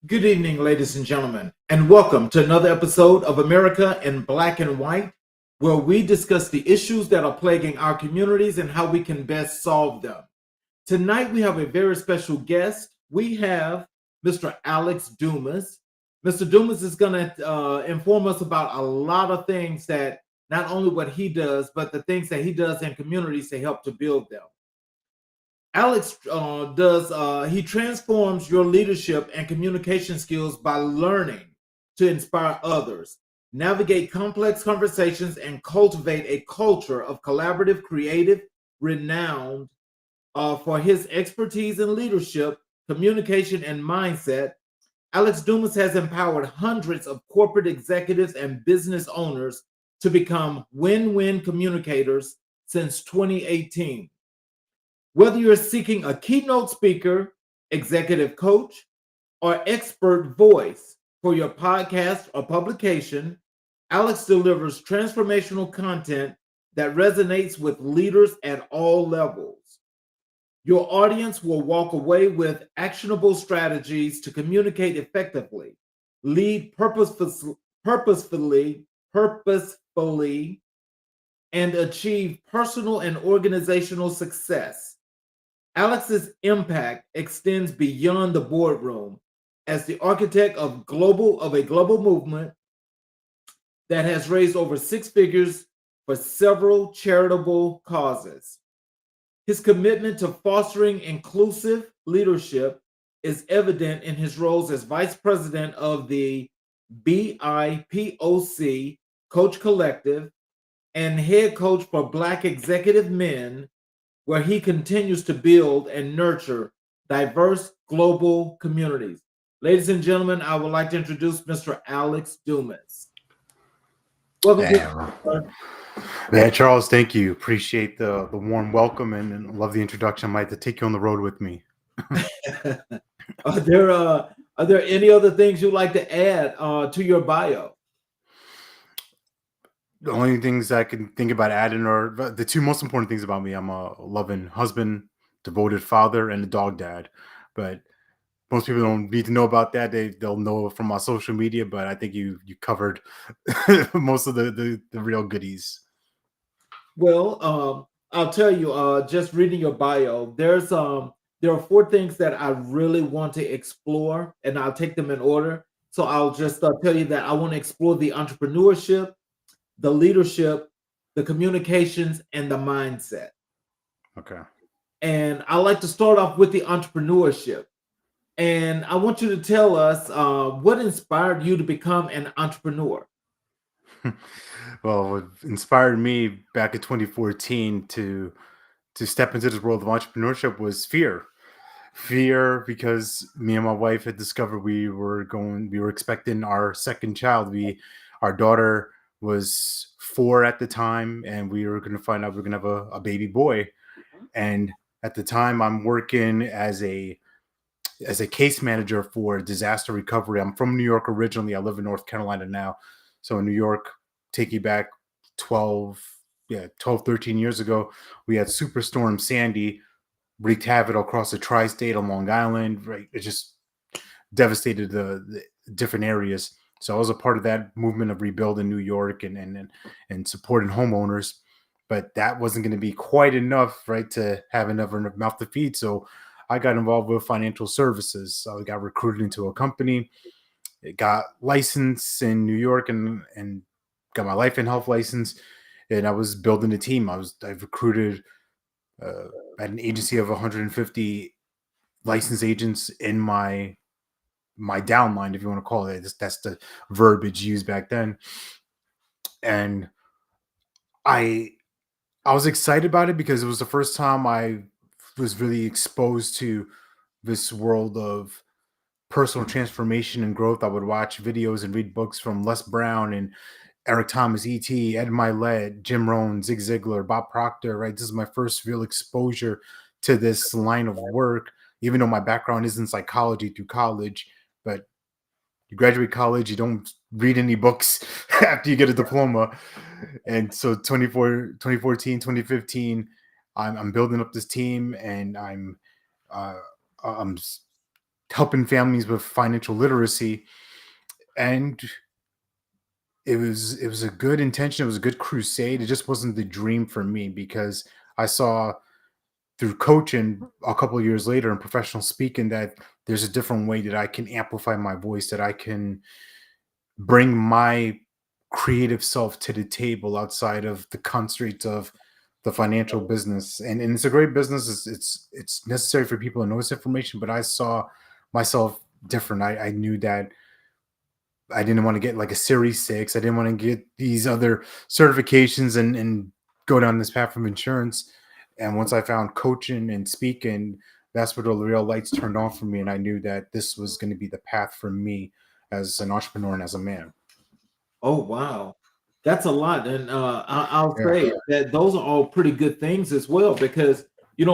Good evening, ladies and gentlemen, and welcome to another episode of America in Black and White, where we discuss the issues that are plaguing our communities and how we can best solve them. Tonight, we have a very special guest. We have Mr. Alex Dumas. Mr. Dumas is going to inform us about a lot of things that not only what he does, but the things that he does in communities to help to build them. Alex he transforms your leadership and communication skills by learning to inspire others, navigate complex conversations, and cultivate a culture of collaborative, creative, renowned for his expertise in leadership, communication, and mindset. Alex Dumas has empowered hundreds of corporate executives and business owners to become win win communicators since 2018. Whether you're seeking a keynote speaker, executive coach, or expert voice for your podcast or publication, Alex delivers transformational content that resonates with leaders at all levels. Your audience will walk away with actionable strategies to communicate effectively, lead purposefully, and achieve personal and organizational success. Alex's impact extends beyond the boardroom as the architect of a global movement that has raised over six figures for several charitable causes. His commitment to fostering inclusive leadership is evident in his roles as vice president of the BIPOC Coach Collective and head coach for Black executive men, where he continues to build and nurture diverse global communities. Ladies and gentlemen, I would like to introduce Mr. Alex Dumas. Welcome to Yeah, man, Charles, thank you. Appreciate the warm welcome and love the introduction. I might have to take you on the road with me. are there any other things you'd like to add to your bio? The only things I can think about adding are the two most important things about me. I'm a loving husband, devoted father, and a dog dad. But most people don't need to know about that. They'll know from my social media. But I think you covered most of the real goodies. Well, I'll tell you, just reading your bio, there are four things that I really want to explore, and I'll take them in order. So I'll just tell you that I want to explore the entrepreneurship, the leadership, the communications, and the mindset. Okay. And I like to start off with the entrepreneurship. And I want you to tell us what inspired you to become an entrepreneur. Well, what inspired me back in 2014 to step into this world of entrepreneurship was fear because me and my wife had discovered we were expecting our second child. Our daughter was 4 at the time, and we were going to find out we are going to have a baby boy. And at the time, I'm working as a case manager for disaster recovery. I'm from New York originally. I live in North Carolina now. So in New York, take you back 12, 13 years ago, we had Superstorm Sandy wreaked havoc across the tri-state on Long Island. Right, it just devastated the different areas. So I was a part of that movement of rebuilding New York and supporting homeowners. But that wasn't going to be quite enough, right, to have another mouth to feed. So I got involved with financial services. So I got recruited into a company. It got licensed in New York and got my life and health license. And I was building a team. I recruited at an agency of 150 licensed agents in my downline, if you want to call it. That's the verbiage used back then. And I I was excited about it because it was the first time I was really exposed to this world of personal transformation and growth. I would watch videos and read books from Les Brown and Eric Thomas, E.T., Ed Milet, Jim Rohn, Zig Ziglar, Bob Proctor, right? This is my first real exposure to this line of work, even though my background is in psychology through college. But you graduate college, you don't read any books after you get a diploma. And so 2014, 2015, I'm building up this team, and I'm helping families with financial literacy. And it was a good intention, it was a good crusade. It just wasn't the dream for me, because I saw through coaching a couple of years later in professional speaking that there's a different way that I can amplify my voice, that I can bring my creative self to the table outside of the constraints of the financial business. And it's a great business. It's necessary for people to know this information, but I saw myself different. I knew that I didn't want to get like a Series 6. I didn't want to get these other certifications and go down this path from insurance. And once I found coaching and speaking, that's where the real lights turned on for me. And I knew that this was going to be the path for me as an entrepreneur and as a man. Oh wow, that's a lot, and I'll Yeah. say that those are all pretty good things as well because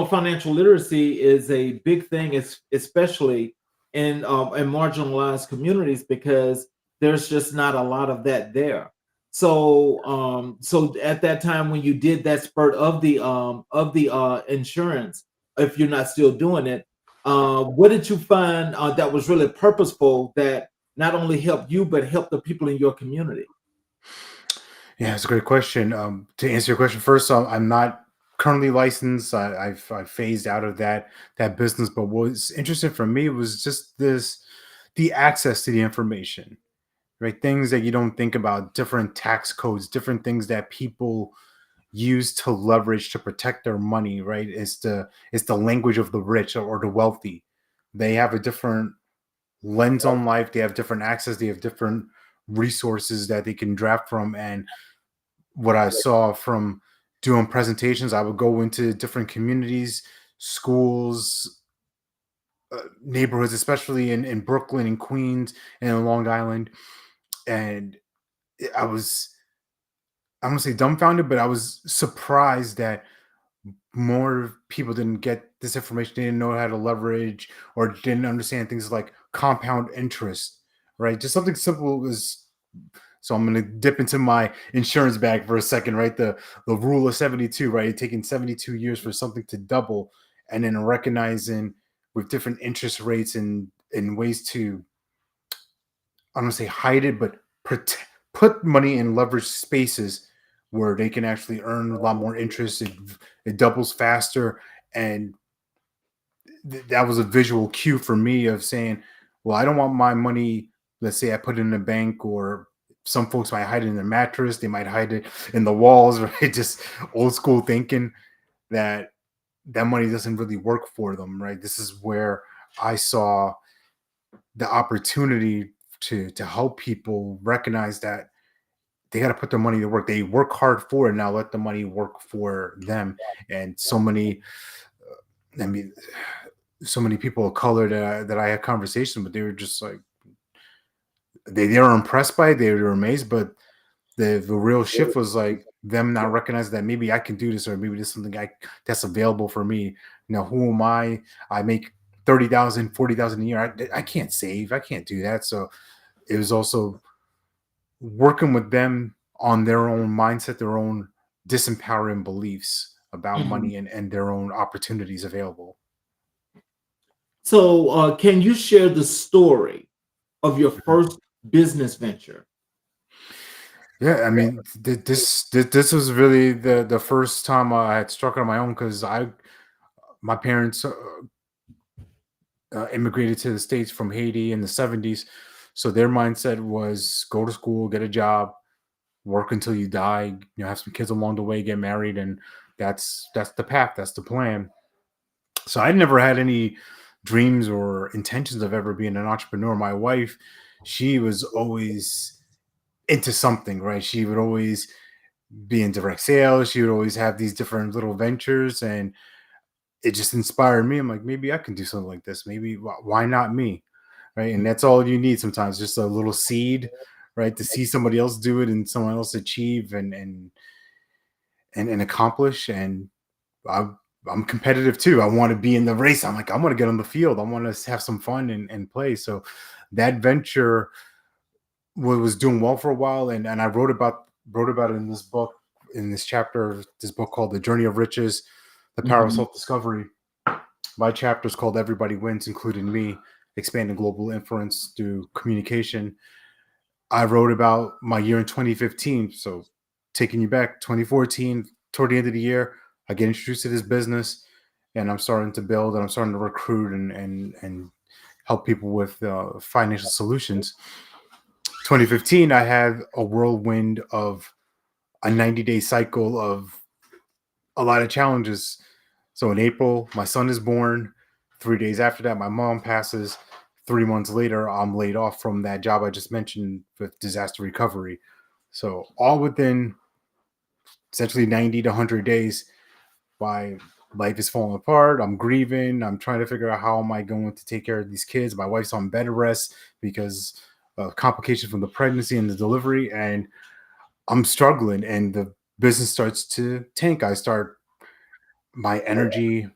financial literacy is a big thing, especially in marginalized communities because there's just not a lot of that there. So at that time when you did that spurt of the insurance, if you're not still doing it, what did you find that was really purposeful that not only help you but help the people in your community? Yeah, it's a great question. To answer your question first, I'm not currently licensed. I've phased out of that business. But what was interesting for me was just the access to the information, right? Things that you don't think about, different tax codes, different things that people use to leverage to protect their money, right? It's the language of the rich or the wealthy. They have a different lens on life. They have different access. They have different resources that they can draft from. And what I saw from doing presentations, I would go into different communities, schools, neighborhoods, especially in Brooklyn and Queens and in Long Island. And I was, I don't want to say dumbfounded, but I was surprised that more people didn't get this information. They didn't know how to leverage or didn't understand things like compound interest, right? Just something simple as, so I'm going to dip into my insurance bag for a second, right? The rule of 72, right? It taking 72 years for something to double, and then recognizing with different interest rates and ways to, I don't want to say hide it, but put money in leverage spaces where they can actually earn a lot more interest. It doubles faster. And that was a visual cue for me of saying, well, I don't want my money, let's say I put it in a bank, or some folks might hide it in their mattress, they might hide it in the walls, right? Just old school thinking that that money doesn't really work for them, right? This is where I saw the opportunity to help people recognize that they got to put their money to work. They work hard for it. Now let the money work for them. And so many, I mean, so many people of color that I had conversations with, they were just like, they were impressed by it, they were amazed, but the real shift was like them not recognizing that maybe I can do this, or maybe this is something that's available for me. Who am I? I make 30,000, 40,000 a year. I can't save. I can't do that. So it was also working with them on their own mindset, their own disempowering beliefs about Mhm. money and their own opportunities available. So, can you share the story of your first business venture? Yeah, I mean, this was really the first time I had struck on my own, because my parents immigrated to the States from Haiti in the 70s, so their mindset was go to school, get a job, work until you die, have some kids along the way, get married, and that's the path, that's the plan. So I never had any dreams or intentions of ever being an entrepreneur. My wife, she was always into something, right? She would always be in direct sales. She would always have these different little ventures, and it just inspired me. I'm like, maybe I can do something like this. Maybe why not me, right? And that's all you need sometimes, just a little seed, right? To see somebody else do it and someone else achieve and accomplish. And I, I'm competitive too. I want to be in the race. I'm like, I want to get on the field. I want to have some fun and play. So that venture was doing well for a while, and I wrote about it in this book, in this chapter of this book called The Journey of Riches, The Power of Mhm. Self Discovery. My chapter is called Everybody Wins, including me. expanding global influence through communication. I wrote about my year in 2015. So taking you back, 2014, toward the end of the year, I get introduced to this business, and I'm starting to build, and I'm starting to recruit and help people with financial solutions. 2015, I had a whirlwind of a 90-day cycle of a lot of challenges. So in April, my son is born. 3 days after that, my mom passes. 3 months later, I'm laid off from that job I just mentioned with disaster recovery. So all within essentially 90 to 100 days, my life is falling apart. I'm grieving. I'm trying to figure out how am I going to take care of these kids. My wife's on bed rest because of complications from the pregnancy and the delivery, and I'm struggling. And the business starts to tank. My energy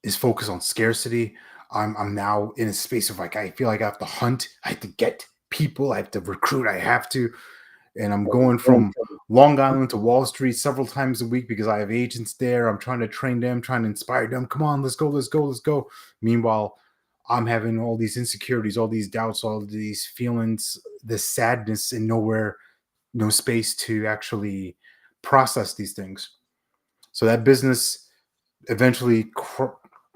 is focused on scarcity. I'm now in a space of like I feel like I have to hunt. I have to get people. I have to recruit. I have to, and I'm going from Long Island to Wall Street several times a week because I have agents there. I'm trying to train them, trying to inspire them. Come on, let's go, let's go, let's go. Meanwhile, I'm having all these insecurities, all these doubts, all these feelings, this sadness, and nowhere, no space to actually process these things. So that business eventually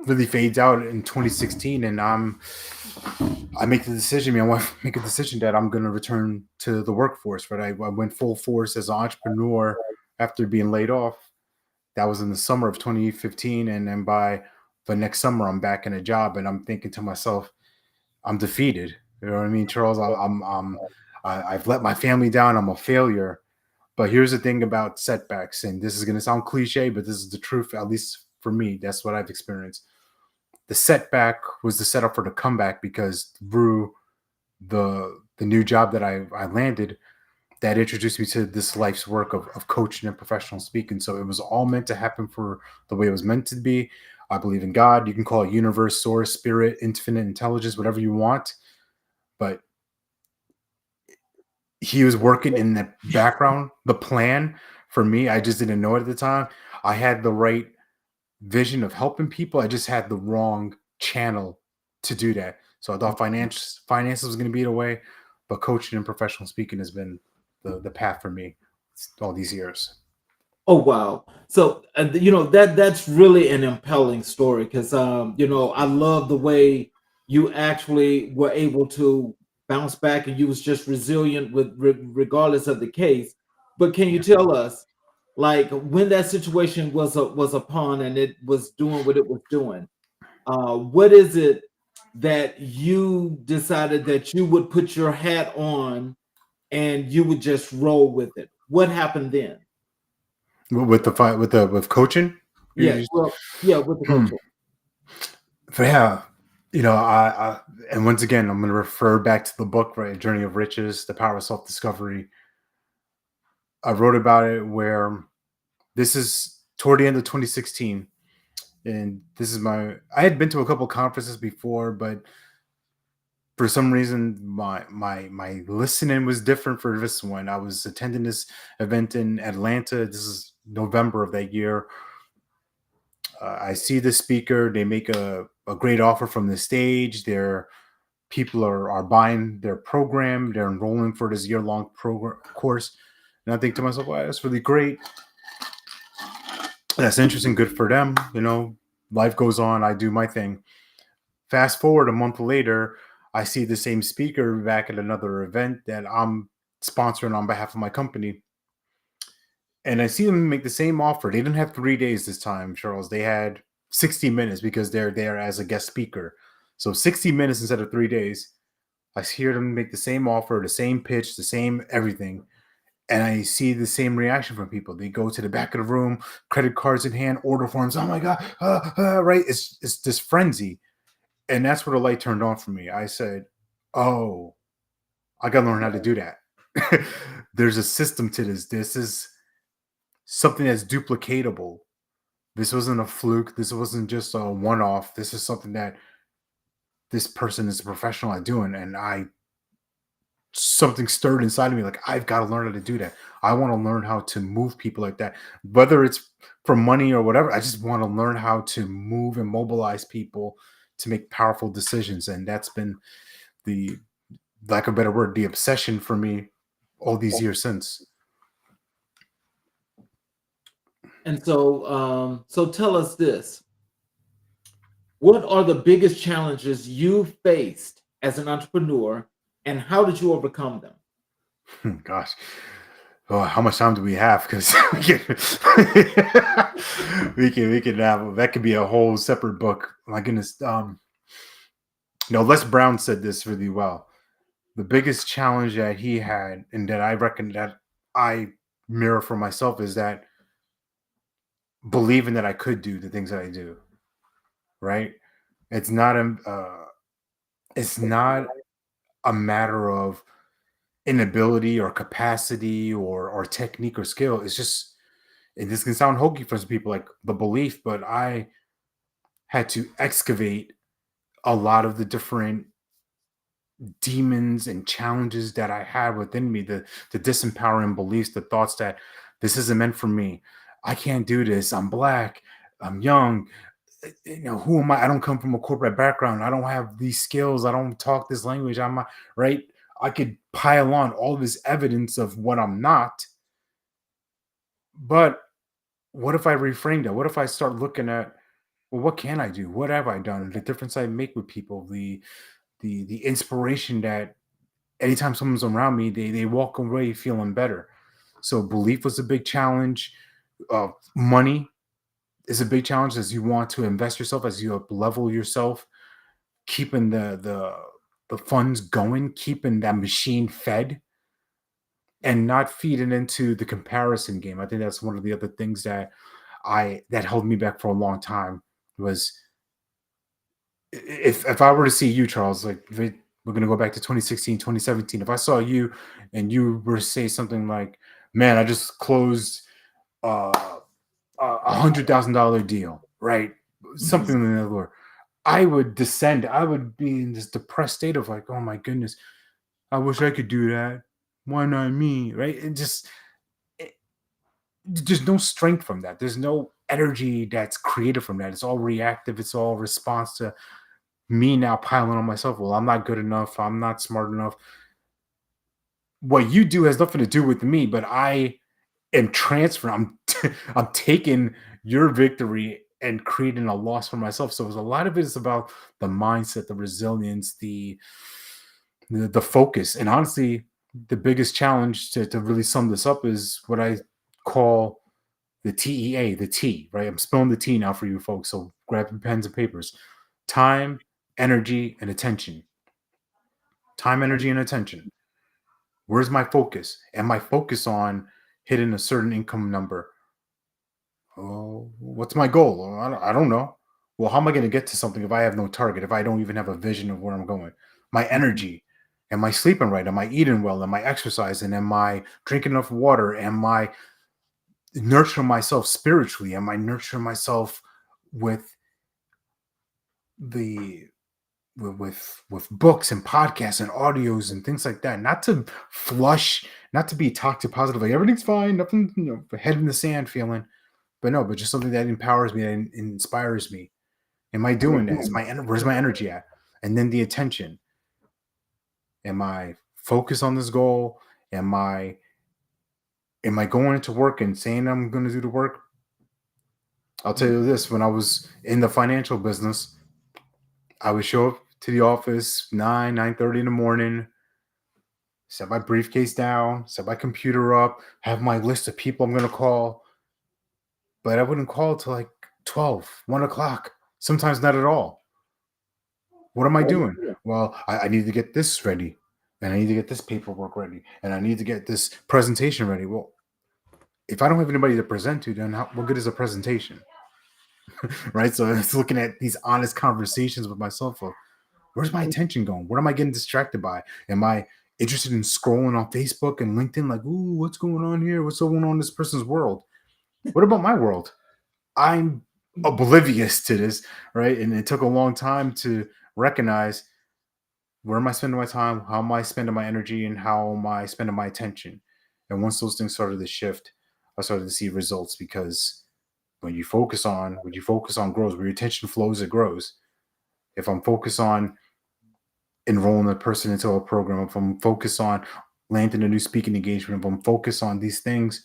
really fades out in 2016, and I make the decision. I want to make a decision that I'm going to return to the workforce. Right, I went full force as an entrepreneur after being laid off. That was in the summer of 2015, and then by the next summer, I'm back in a job, and I'm thinking to myself, I'm defeated. You know what I mean, Charles? I've let my family down. I'm a failure. But here's the thing about setbacks, and this is going to sound cliche, but this is the truth, at least for me. That's what I've experienced. The setback was the setup for the comeback because through the new job that I landed, that introduced me to this life's work of coaching and professional speaking. So it was all meant to happen for the way it was meant to be. I believe in God. You can call it universe, source, spirit, infinite intelligence, whatever you want. But he was working in the background, the plan for me. I just didn't know it at the time. I had the right vision of helping people. I just had the wrong channel to do that. So I thought finances was going to be the way, but coaching and professional speaking has been the path for me all these years. Oh wow! So that's really an impelling story because I love the way you actually were able to bounce back and you was just resilient with regardless of the case. But can you Yeah. tell us, like when that situation was upon and it was doing what it was doing, what is it that you decided that you would put your hat on and you would just roll with it? What happened then? With the fight with coaching. Yeah, well, yeah, with the Hmm. coaching. Yeah, I and once again I'm going to refer back to the book, right? Journey of Riches, The Power of Self Discovery. I wrote about it where this is toward the end of 2016, and this is I had been to a couple conferences before, but for some reason my listening was different for this one. I was attending this event in Atlanta. This is November of that year. I see the speaker. They make a great offer from the stage. Their people are buying their program. They're enrolling for this year-long program course. And I think to myself, wow, that's really great. That's interesting. Good for them. Life goes on. I do my thing. Fast forward a month later, I see the same speaker back at another event that I'm sponsoring on behalf of my company. And I see them make the same offer. They didn't have 3 days this time, Charles. They had 60 minutes because they're there as a guest speaker. So 60 minutes instead of 3 days. I hear them make the same offer, the same pitch, the same everything. And I see the same reaction from people. They go to the back of the room, credit cards in hand, order forms. Oh my God, right? It's this frenzy. And that's where the light turned on for me. I said, oh, I got to learn how to do that. There's a system to this. This is something that's duplicatable. This wasn't a fluke. This wasn't just a one off. This is something that this person is a professional at doing. And something stirred inside of me like, I've got to learn how to do that. I want to learn how to move people like that, whether it's for money or whatever. I just want to learn how to move and mobilize people to make powerful decisions. And that's been the, lack of a better word, the obsession for me all these years since. And so tell us this. What are the biggest challenges you faced as an entrepreneur, and how did you overcome them? Gosh. Oh, how much time do we have? Because we can have, that could be a whole separate book. My goodness. No, Les Brown said this really well. The biggest challenge that he had, and that I reckon that I mirror for myself, is that believing that I could do the things that I do. Right? It's not a it's not a matter of inability or capacity or technique or skill. It's just, and this can sound hokey for some people, like the belief, but I had to excavate a lot of the different demons and challenges that I had within me, the disempowering beliefs, the thoughts that this isn't meant for me. I can't do this. I'm black. I'm young. Who am I? I don't come from a corporate background. I don't have these skills. I don't talk this language. I'm not, right. I could pile on all this evidence of what I'm not. But what if I reframe that? What if I start looking at, well, what can I do? What have I done? The difference I make with people, the inspiration that anytime someone's around me, they walk away feeling better. So belief was a big challenge. Money is a big challenge as you want to invest yourself, as you up level yourself, keeping the funds going, keeping that machine fed, and not feeding into the comparison game. I think that's one of the other things that held me back for a long time. Was, if I were to see you, Charles, like we're gonna go back to 2016, 2017. If I saw you and you were to say something like, "Man, I just closed $100,000 deal," right? Something in that order. I would descend. I would be in this depressed state of like, "Oh my goodness, I wish I could do that. Why not me?" Right? It, there's no strength from that. There's no energy that's created from that. It's all reactive. It's all response to me now piling on myself. Well, I'm not good enough. I'm not smart enough. What you do has nothing to do with me, but I am transferring. I'm taking your victory and creating a loss for myself. So a lot of it is about the mindset, the resilience, the focus. And honestly, the biggest challenge to really sum this up is what I call the TEA, the T, right? I'm spelling the T now for you folks. So grab your pens and papers. Time, energy, and attention. Time, energy, and attention. Where's my focus? Am I focused on hitting a certain income number? Oh, what's my goal? Oh, I don't know. Well, how am I going to get to something if I have no target, if I don't even have a vision of where I'm going? My energy. Am I sleeping right? Am I eating well? Am I exercising? Am I drinking enough water? Am I nurturing myself spiritually? Am I nurturing myself with the with books and podcasts and audios and things like that? Not to flush, not to be toxic positive, like everything's fine, nothing, head in the sand feeling. But no, but just something that empowers me and inspires me. Am I doing that? Where's my energy at? And then the attention. Am I focused on this goal? Am I going into work and saying I'm going to do the work? I'll tell you this: when I was in the financial business, I would show up to the office 9:30 in the morning, set my briefcase down, set my computer up, have my list of people I'm going to call, but I wouldn't call till like 12, 1 o'clock. Sometimes not at all. What am I doing? Well, I need to get this ready, and I need to get this paperwork ready, and I need to get this presentation ready. Well, if I don't have anybody to present to, then what good is a presentation? Right? So it's looking at these honest conversations with myself of, where's my attention going? What am I getting distracted by? Am I interested in scrolling on Facebook and LinkedIn, like, ooh, what's going on here? What's going on in this person's world? What about my world? I'm oblivious to this, right? And it took a long time to recognize, where am I spending my time? How am I spending my energy? And how am I spending my attention? And once those things started to shift, I started to see results, because when you focus on growth, where your attention flows, it grows. If I'm focused on enrolling a person into a program, if I'm focused on landing a new speaking engagement, if I'm focused on these things,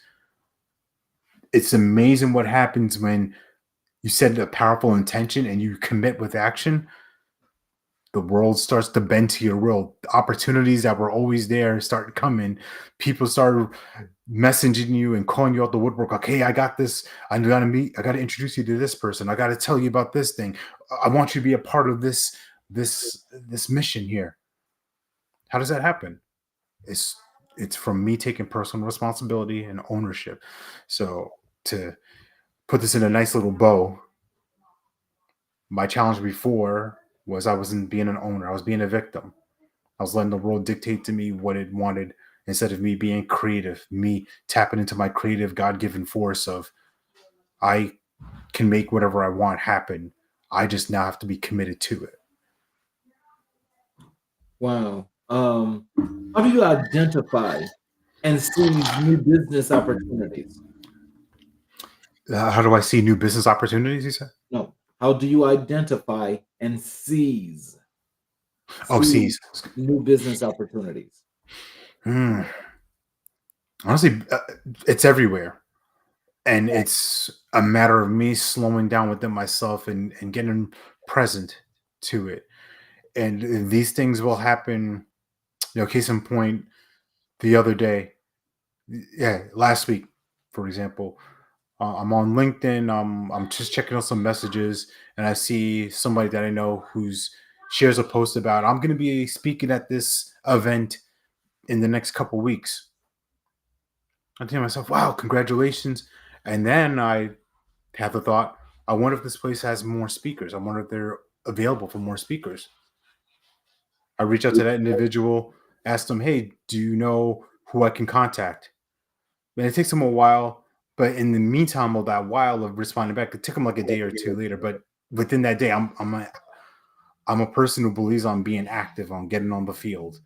it's amazing what happens when you set a powerful intention and you commit with action. The world starts to bend to your will. Opportunities that were always there start coming. People start messaging you and calling you out the woodwork. Like, hey, I got this. I gotta meet. I gotta introduce you to this person. I gotta tell you about this thing. I want you to be a part of this mission here. How does that happen? It's it's from me taking personal responsibility and ownership. So to put this in a nice little bow, my challenge before was I wasn't being an owner. I was being a victim. I was letting the world dictate to me what it wanted instead of me being creative, me tapping into my creative God given force of I can make whatever I want happen. I just now have to be committed to it. Wow. How do you identify and seize new business opportunities? How do I see new business opportunities? You said? No. How do you identify and Oh, seize sees. new business opportunities? Hmm. Honestly, it's everywhere, and it's a matter of me slowing down within myself and getting present to it. And these things will happen. Case in point, the other day, yeah, last week, for example, I'm on LinkedIn. I'm just checking out some messages, and I see somebody that I know who's shares a post about I'm going to be speaking at this event in the next couple weeks. I think to myself, "Wow, congratulations!" And then I have the thought, I wonder if this place has more speakers. I wonder if they're available for more speakers. I reach out to that individual, ask them, "Hey, do you know who I can contact?" And it takes them a while, but in the meantime, of that while of responding back, it took them like a day or two later. But within that day, I'm a person who believes on being active, on getting on the field.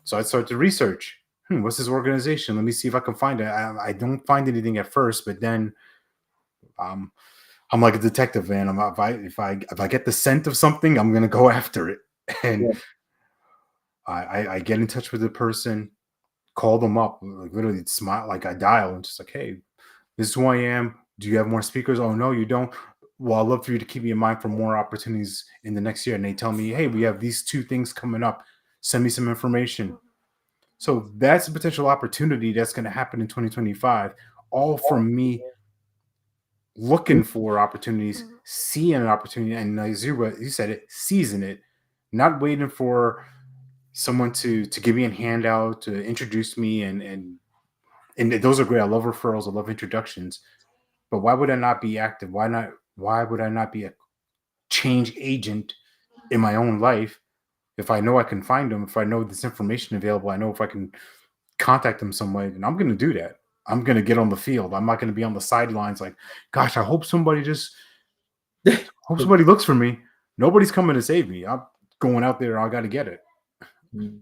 So I start to research. What's this organization? Let me see if I can find it. I don't find anything at first, but then um, I'm like a detective, man. If I get the scent of something, I'm gonna go after it. And Yeah. I get in touch with the person, call them up, like literally smile, like I dial and just like, hey, this is who I am. Do you have more speakers? Oh no, you don't. Well, I'd love for you to keep me in mind for more opportunities in the next year. And they tell me, hey, we have these two things coming up. Send me some information. So that's a potential opportunity that's going to happen in 2025. All from me looking for opportunities, seeing an opportunity, and like you said it, seizing it, not waiting for someone to give me a handout to introduce me and those are great. I love referrals. I love introductions. But why would I not be active? Why not? Why would I not be a change agent in my own life if I know I can find them? If I know this information available, I know if I can contact them some way, then I'm going to do that. I'm going to get on the field. I'm not going to be on the sidelines like, gosh, I hope somebody looks for me. Nobody's coming to save me. I'm going out there. I got to get it. Mm.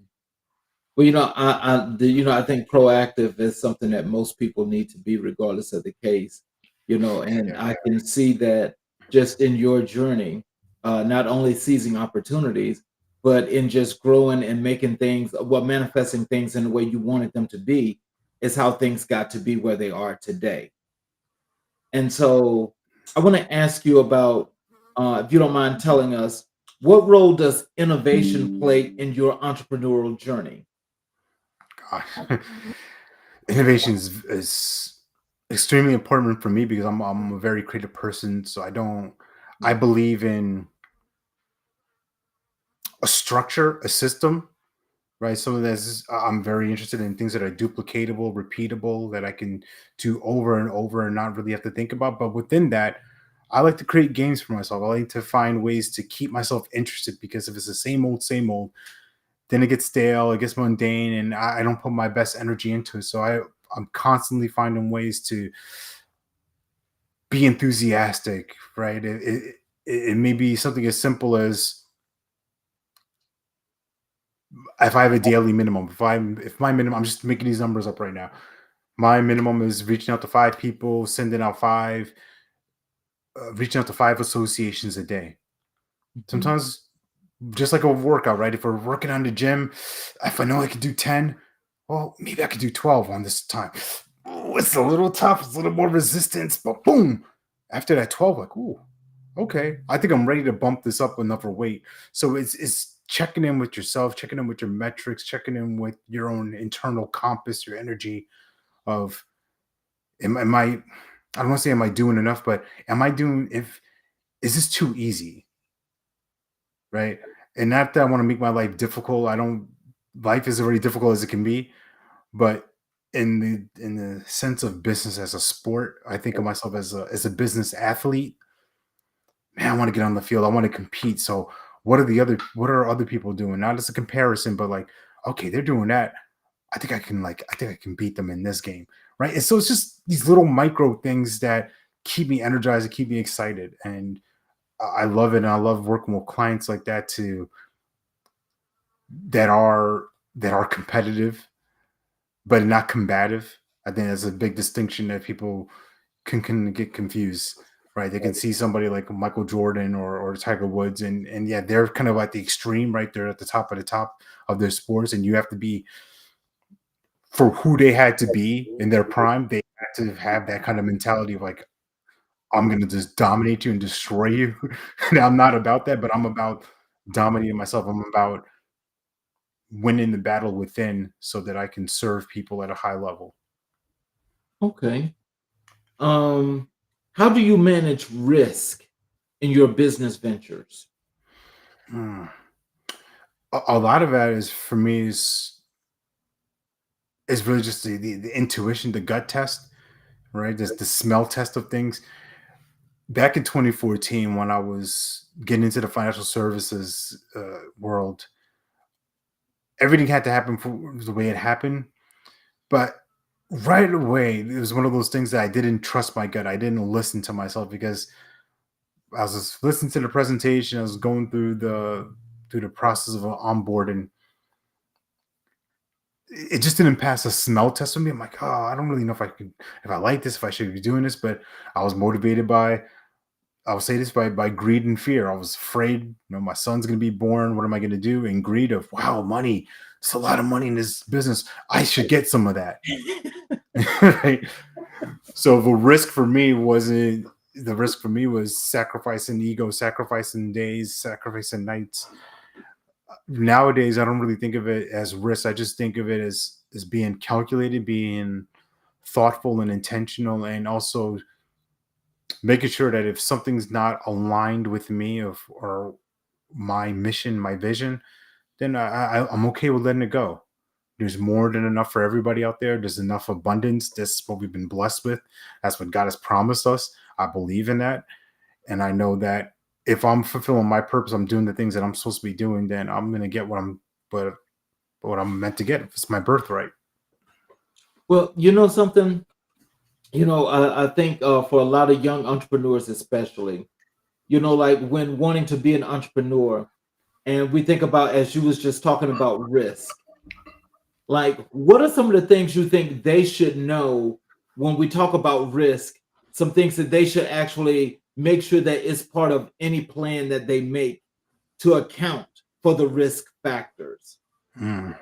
Well, I think proactive is something that most people need to be, regardless of the case. And Yeah. I can see that just in your journey, not only seizing opportunities, but in just growing and making things, manifesting things in the way you wanted them to be, is how things got to be where they are today. And so, I want to ask you about, if you don't mind telling us, what role does innovation play in your entrepreneurial journey? Gosh. Innovation is extremely important for me because I'm a very creative person. So I believe in a structure, a system, right? Some of this I'm very interested in things that are duplicatable, repeatable, that I can do over and over and not really have to think about. But within that, I like to create games for myself. I like to find ways to keep myself interested because if it's the same old, then it gets stale, it gets mundane, and I don't put my best energy into it. So I'm constantly finding ways to be enthusiastic, right? It may be something as simple as if I have a daily minimum. If my minimum, I'm just making these numbers up right now. My minimum is reaching out to five people, sending out reaching out to five associations a day. Mhm. Sometimes just like a workout, right? If we're working on the gym, if I know I can do 10, well, maybe I could do 12 on this time. Oh, it's a little tough, it's a little more resistance, but boom, after that 12, like, ooh, okay, I think I'm ready to bump this up another weight. So it's checking in with yourself, checking in with your metrics, checking in with your own internal compass, your energy of am I I don't want to say am I doing enough, but am I doing if is this too easy? Right. And not that I want to make my life difficult. I don't life is already difficult as it can be, but in the sense of business as a sport, I think of myself as a business athlete. Man, I want to get on the field. I want to compete. So what are other people doing? Not as a comparison, but like, okay, they're doing that. I think I can beat them in this game. Right. And so it's just these little micro things that keep me energized and keep me excited. And I love it. And I love working with clients like that too that are that are competitive but not combative. I think that's a big distinction that people can get confused, right? They can see somebody like Michael Jordan or Tiger Woods, and yeah, they're kind of at the extreme, right? They're at the top of their sports, and you have to be for who they had to be in their prime. They had to have that kind of mentality of like, I'm gonna just dominate you and destroy you. And I'm not about that, but I'm about dominating myself. I'm about winning the battle within so that I can serve people at a high level. Okay. Um, how do you manage risk in your business ventures? Hmm. A lot of that is for me is really just the intuition, the gut test, right? Just the smell test of things. Back in 2014, when I was getting into the financial services world, everything had to happen for the way it happened. But right away, it was one of those things that I didn't trust my gut. I didn't listen to myself because I was just listening to the presentation. I was going through the process of onboarding. It just didn't pass a smell test with me. I'm like, oh, I don't really know if I like this, if I should be doing this. But I was motivated by, I would say this by greed and fear. I was afraid, my son's going to be born. What am I going to do? And greed of, wow, money. It's a lot of money in this business. I should get some of that. Right. So the risk for me was sacrificing ego, sacrificing days, sacrificing nights. Nowadays I don't really think of it as risk. I just think of it as being calculated, being thoughtful and intentional, and also making sure that if something's not aligned with me of or my mission, my vision, then I'm okay with letting it go. There's more than enough for everybody out there. There's enough abundance. This is what we've been blessed with. That's what God has promised us. I believe in that, and I know that if I'm fulfilling my purpose, I'm doing the things that I'm supposed to be doing, then I'm gonna get but what I'm meant to get. It's my birthright. Well, you know something. I think for a lot of young entrepreneurs, especially, like when wanting to be an entrepreneur, and we think about as you was just talking about risk. Like, what are some of the things you think they should know when we talk about risk? Some things that they should actually make sure that it's part of any plan that they make to account for the risk factors. Mm.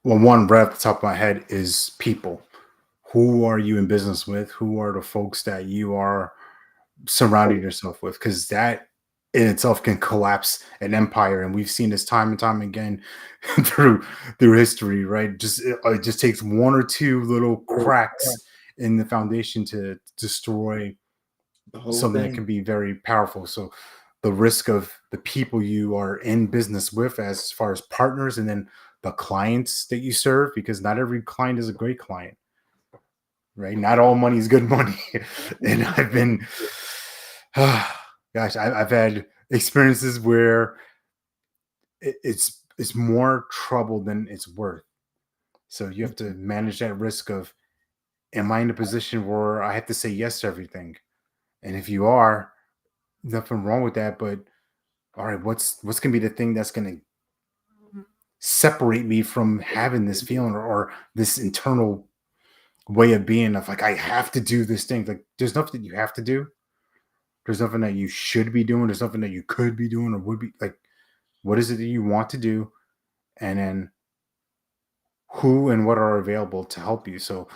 Well, one right off the top of my head is people. Who are you in business with? Who are the folks that you are surrounding yourself with? Because that in itself can collapse an empire, and we've seen this time and time again through history. Right? It just takes one or two little cracks in the foundation to destroy The whole something that thing. can be very powerful. So the risk of the people you are in business with as far as partners, and then the clients that you serve, because not every client is a great client, right? Not all money is good money. And I've been gosh, I've had experiences where it's more trouble than it's worth. So you have to manage that risk of, am I in a position where I have to say yes to everything? And if you are, nothing wrong with that, but all right, what's gonna be the thing that's gonna separate me from having this feeling, or this internal way of being of like I have to do this thing. Like there's nothing you have to do. There's nothing that you should be doing. There's nothing that you could be doing or would be like. What is it that you want to do? And then who and what are available to help you. So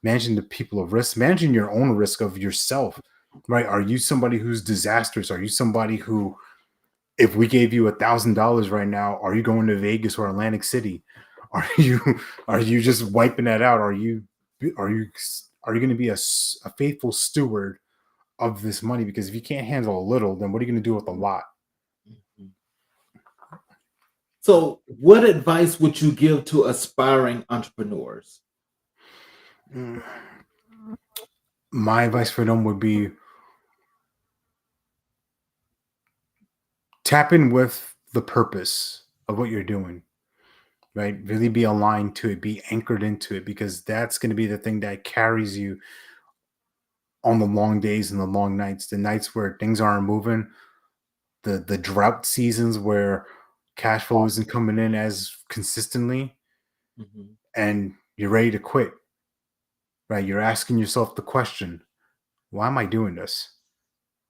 managing the people of risk, managing your own risk of yourself, right? Are you somebody who's disastrous? Are you somebody who, if we gave you $1,000 right now, are you going to Vegas or Atlantic City? Are you are you just wiping that out? Are you are you going to be a faithful steward of this money? Because if you can't handle a little, then what are you going to do with a lot? Mhm. So, what advice would you give to aspiring entrepreneurs? Mm. My advice for them would be tap in with the purpose of what you're doing, right? Really be aligned to it, be anchored into it, because that's going to be the thing that carries you on the long days and the long nights, the nights where things aren't moving, the drought seasons where cash flow isn't coming in as consistently, Mhm. and you're ready to quit, right? You're asking yourself the question, why am I doing this?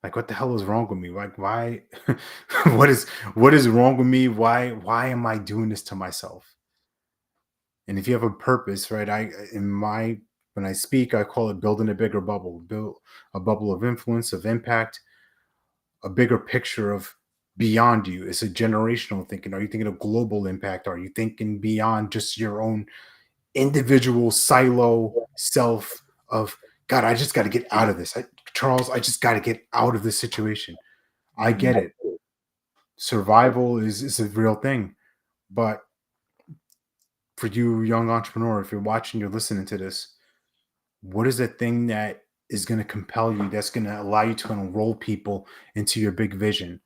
Like, what the hell is wrong with me? Like, why? what is wrong with me? Why am I doing this to myself? And if you have a purpose, right? When I speak, I call it building a bigger bubble, build a bubble of influence, of impact, a bigger picture of beyond you. It's a generational thinking. Are you thinking of global impact? Are you thinking beyond just your own individual silo self of God, I just got to get out of this. Charles, I just got to get out of this situation. I Mhm. get it. Survival is a real thing. But for you, young entrepreneur, if you're watching, you're listening to this, what is the thing that is going to compel you, that's going to allow you to enroll people into your big vision?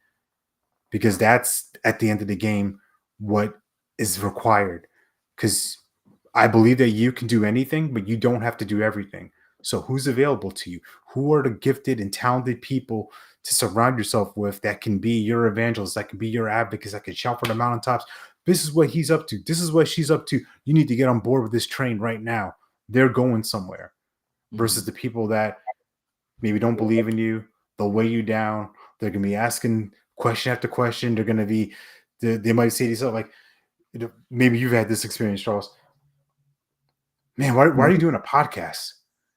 Because that's at the end of the game what is required. Because I believe that you can do anything, but you don't have to do everything. So who's available to you? Who are the gifted and talented people to surround yourself with that can be your evangelists, that can be your advocates, that can shout from the mountaintops? This is what he's up to. This is what she's up to. You need to get on board with this train right now. They're going somewhere. Versus Mhm. the people that maybe don't believe in you. They'll weigh you down. They're gonna be asking question after question. They're gonna be, they might say to yourself like, maybe you've had this experience, Charles. Man, why are you doing a podcast?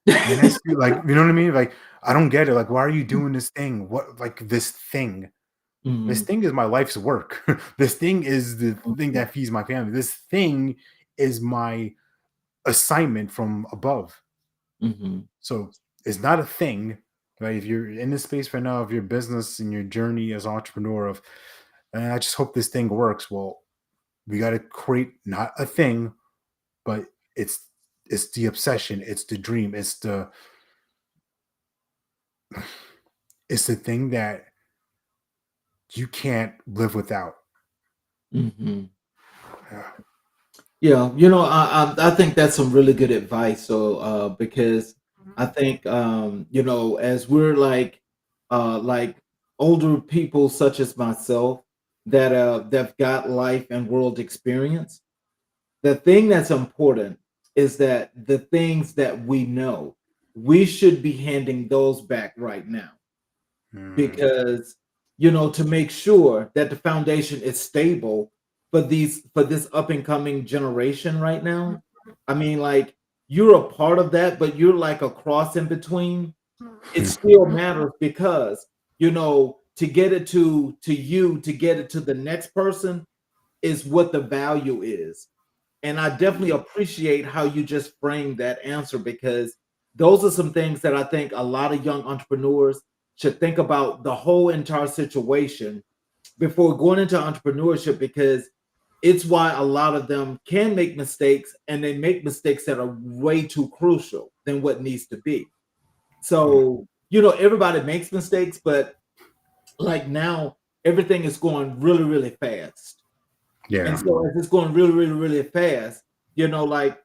Man, that's like, you know what I mean? Like, I don't get it. Like, why are you doing this thing? What, like, this thing? This Mhm. thing is my life's work. This thing is the thing Mhm. that feeds my family. This thing is my assignment from above. Mhm. So it's not a thing, right? If you're in this space right now of your business and your journey as an entrepreneur of, I just hope this thing works. Well, we got to create not a thing, but it's it's the obsession, it's the dream, it's the thing that you can't live without. Mhm. Yeah. Yeah, I think that's some really good advice. So, because I think, as we're like older people such as myself that've got life and world experience, the thing that's important is that the things that we know, we should be handing those back right now Mm, because to make sure that the foundation is stable for this up and coming generation right now. I mean, like, you're a part of that, but you're like a cross in between. It still matters because to get it to you, to get it to the next person, is what the value is. And I definitely appreciate how you just framed that answer because those are some things that I think a lot of young entrepreneurs should think about the whole entire situation before going into entrepreneurship because it's why a lot of them can make mistakes and they make mistakes that are way too crucial than what needs to be. So, everybody makes mistakes, but like now, everything is going really, really fast. And yeah. so as it's going really, really, really fast, like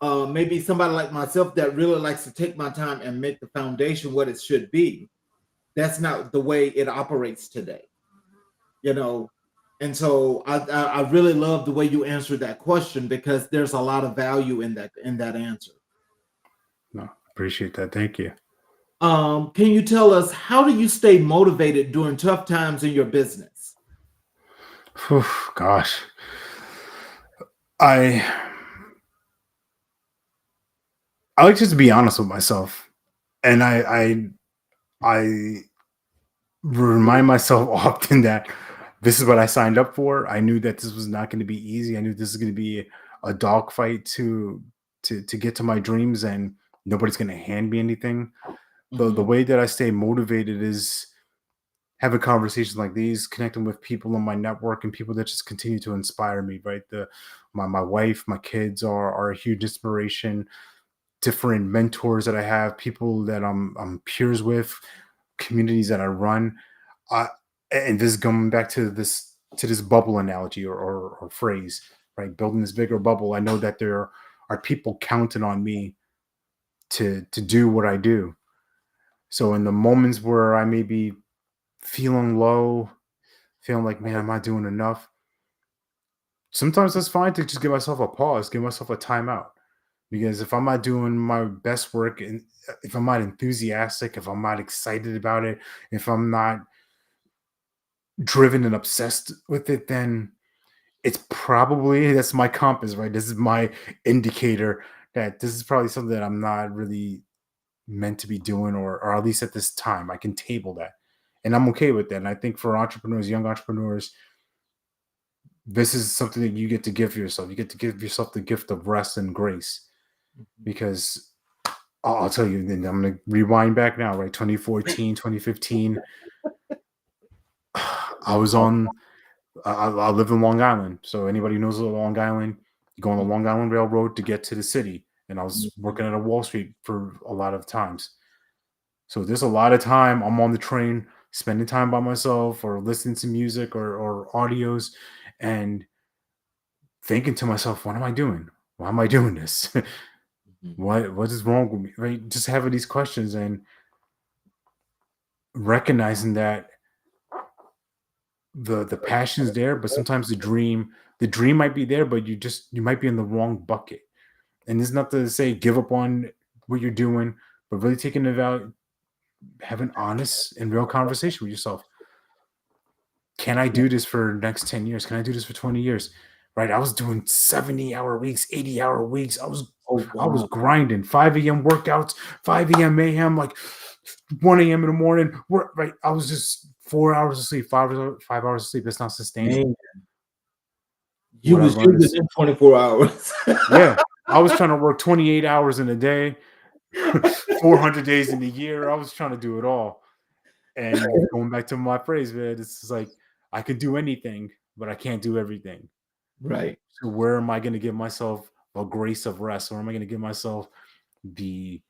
maybe somebody like myself that really likes to take my time and make the foundation what it should be. That's not the way it operates today, you know. And so I really love the way you answered that question because there's a lot of value in that answer. No, appreciate that. Thank you. Can you tell us how do you stay motivated during tough times in your business? Whew, gosh, I I like just to be honest with myself, and I remind myself often that this is what I signed up for. I knew that this was not going to be easy. I knew this is going to be a dogfight to get to my dreams, and nobody's going to hand me anything. The Mhm, way that I stay motivated is having conversations like these, connecting with people in my network and people that just continue to inspire me. Right, my wife, my kids are a huge inspiration. Different mentors that I have, people that I'm peers with, communities that I run. I and this is going back to this bubble analogy or phrase, right? Building this bigger bubble. I know that there are people counting on me to do what I do. So in the moments where I may be feeling low, feeling like, man, I'm not doing enough, sometimes that's fine to just give myself a pause, give myself a timeout. Because if I'm not doing my best work and if I'm not enthusiastic, if I'm not excited about it, if I'm not driven and obsessed with it, then it's probably that's my compass, right? This is my indicator that this is probably something that I'm not really meant to be doing, or at least at this time, I can table that. And I'm okay with that. And I think for entrepreneurs, young entrepreneurs, this is something that you get to give yourself. You get to give yourself the gift of rest and grace mhm, because I'll tell you, then I'm going to rewind back now, right? 2014, 2015. I was on, I live in Long Island. So anybody who knows Long Island, you go on the Long Island Railroad to get to the city. And I was mhm, working at a Wall Street for a lot of times. So there's a lot of time I'm on the train, spending time by myself or listening to music or audios and thinking to myself, what am I doing? Why am I doing this? mhm, What is wrong with me? Right? Just having these questions and recognizing that the passion's there, but sometimes the dream might be there, but you might be in the wrong bucket. And it's not to say give up on what you're doing, but really taking about have an honest and real conversation with yourself. Can I do this for the next 10 years? Can I do this for 20 years? Right. I was doing 70-hour weeks, 80-hour weeks. Oh, I was wow. grinding 5 a.m. workouts, 5 a.m. mayhem, like 1 a.m. in the morning. Right. I was just 4 hours of sleep, 5 hours of sleep. It's not sustainable. Man, you What I was learned using is, them 24 hours. yeah, I was trying to work 28 hours in a day, 400 days in a year. I was trying to do it all. And going back to my phrase, man, it's just like I could do anything, but I can't do everything. Right. So where am I going to give myself a grace of rest? Where am I going to give myself the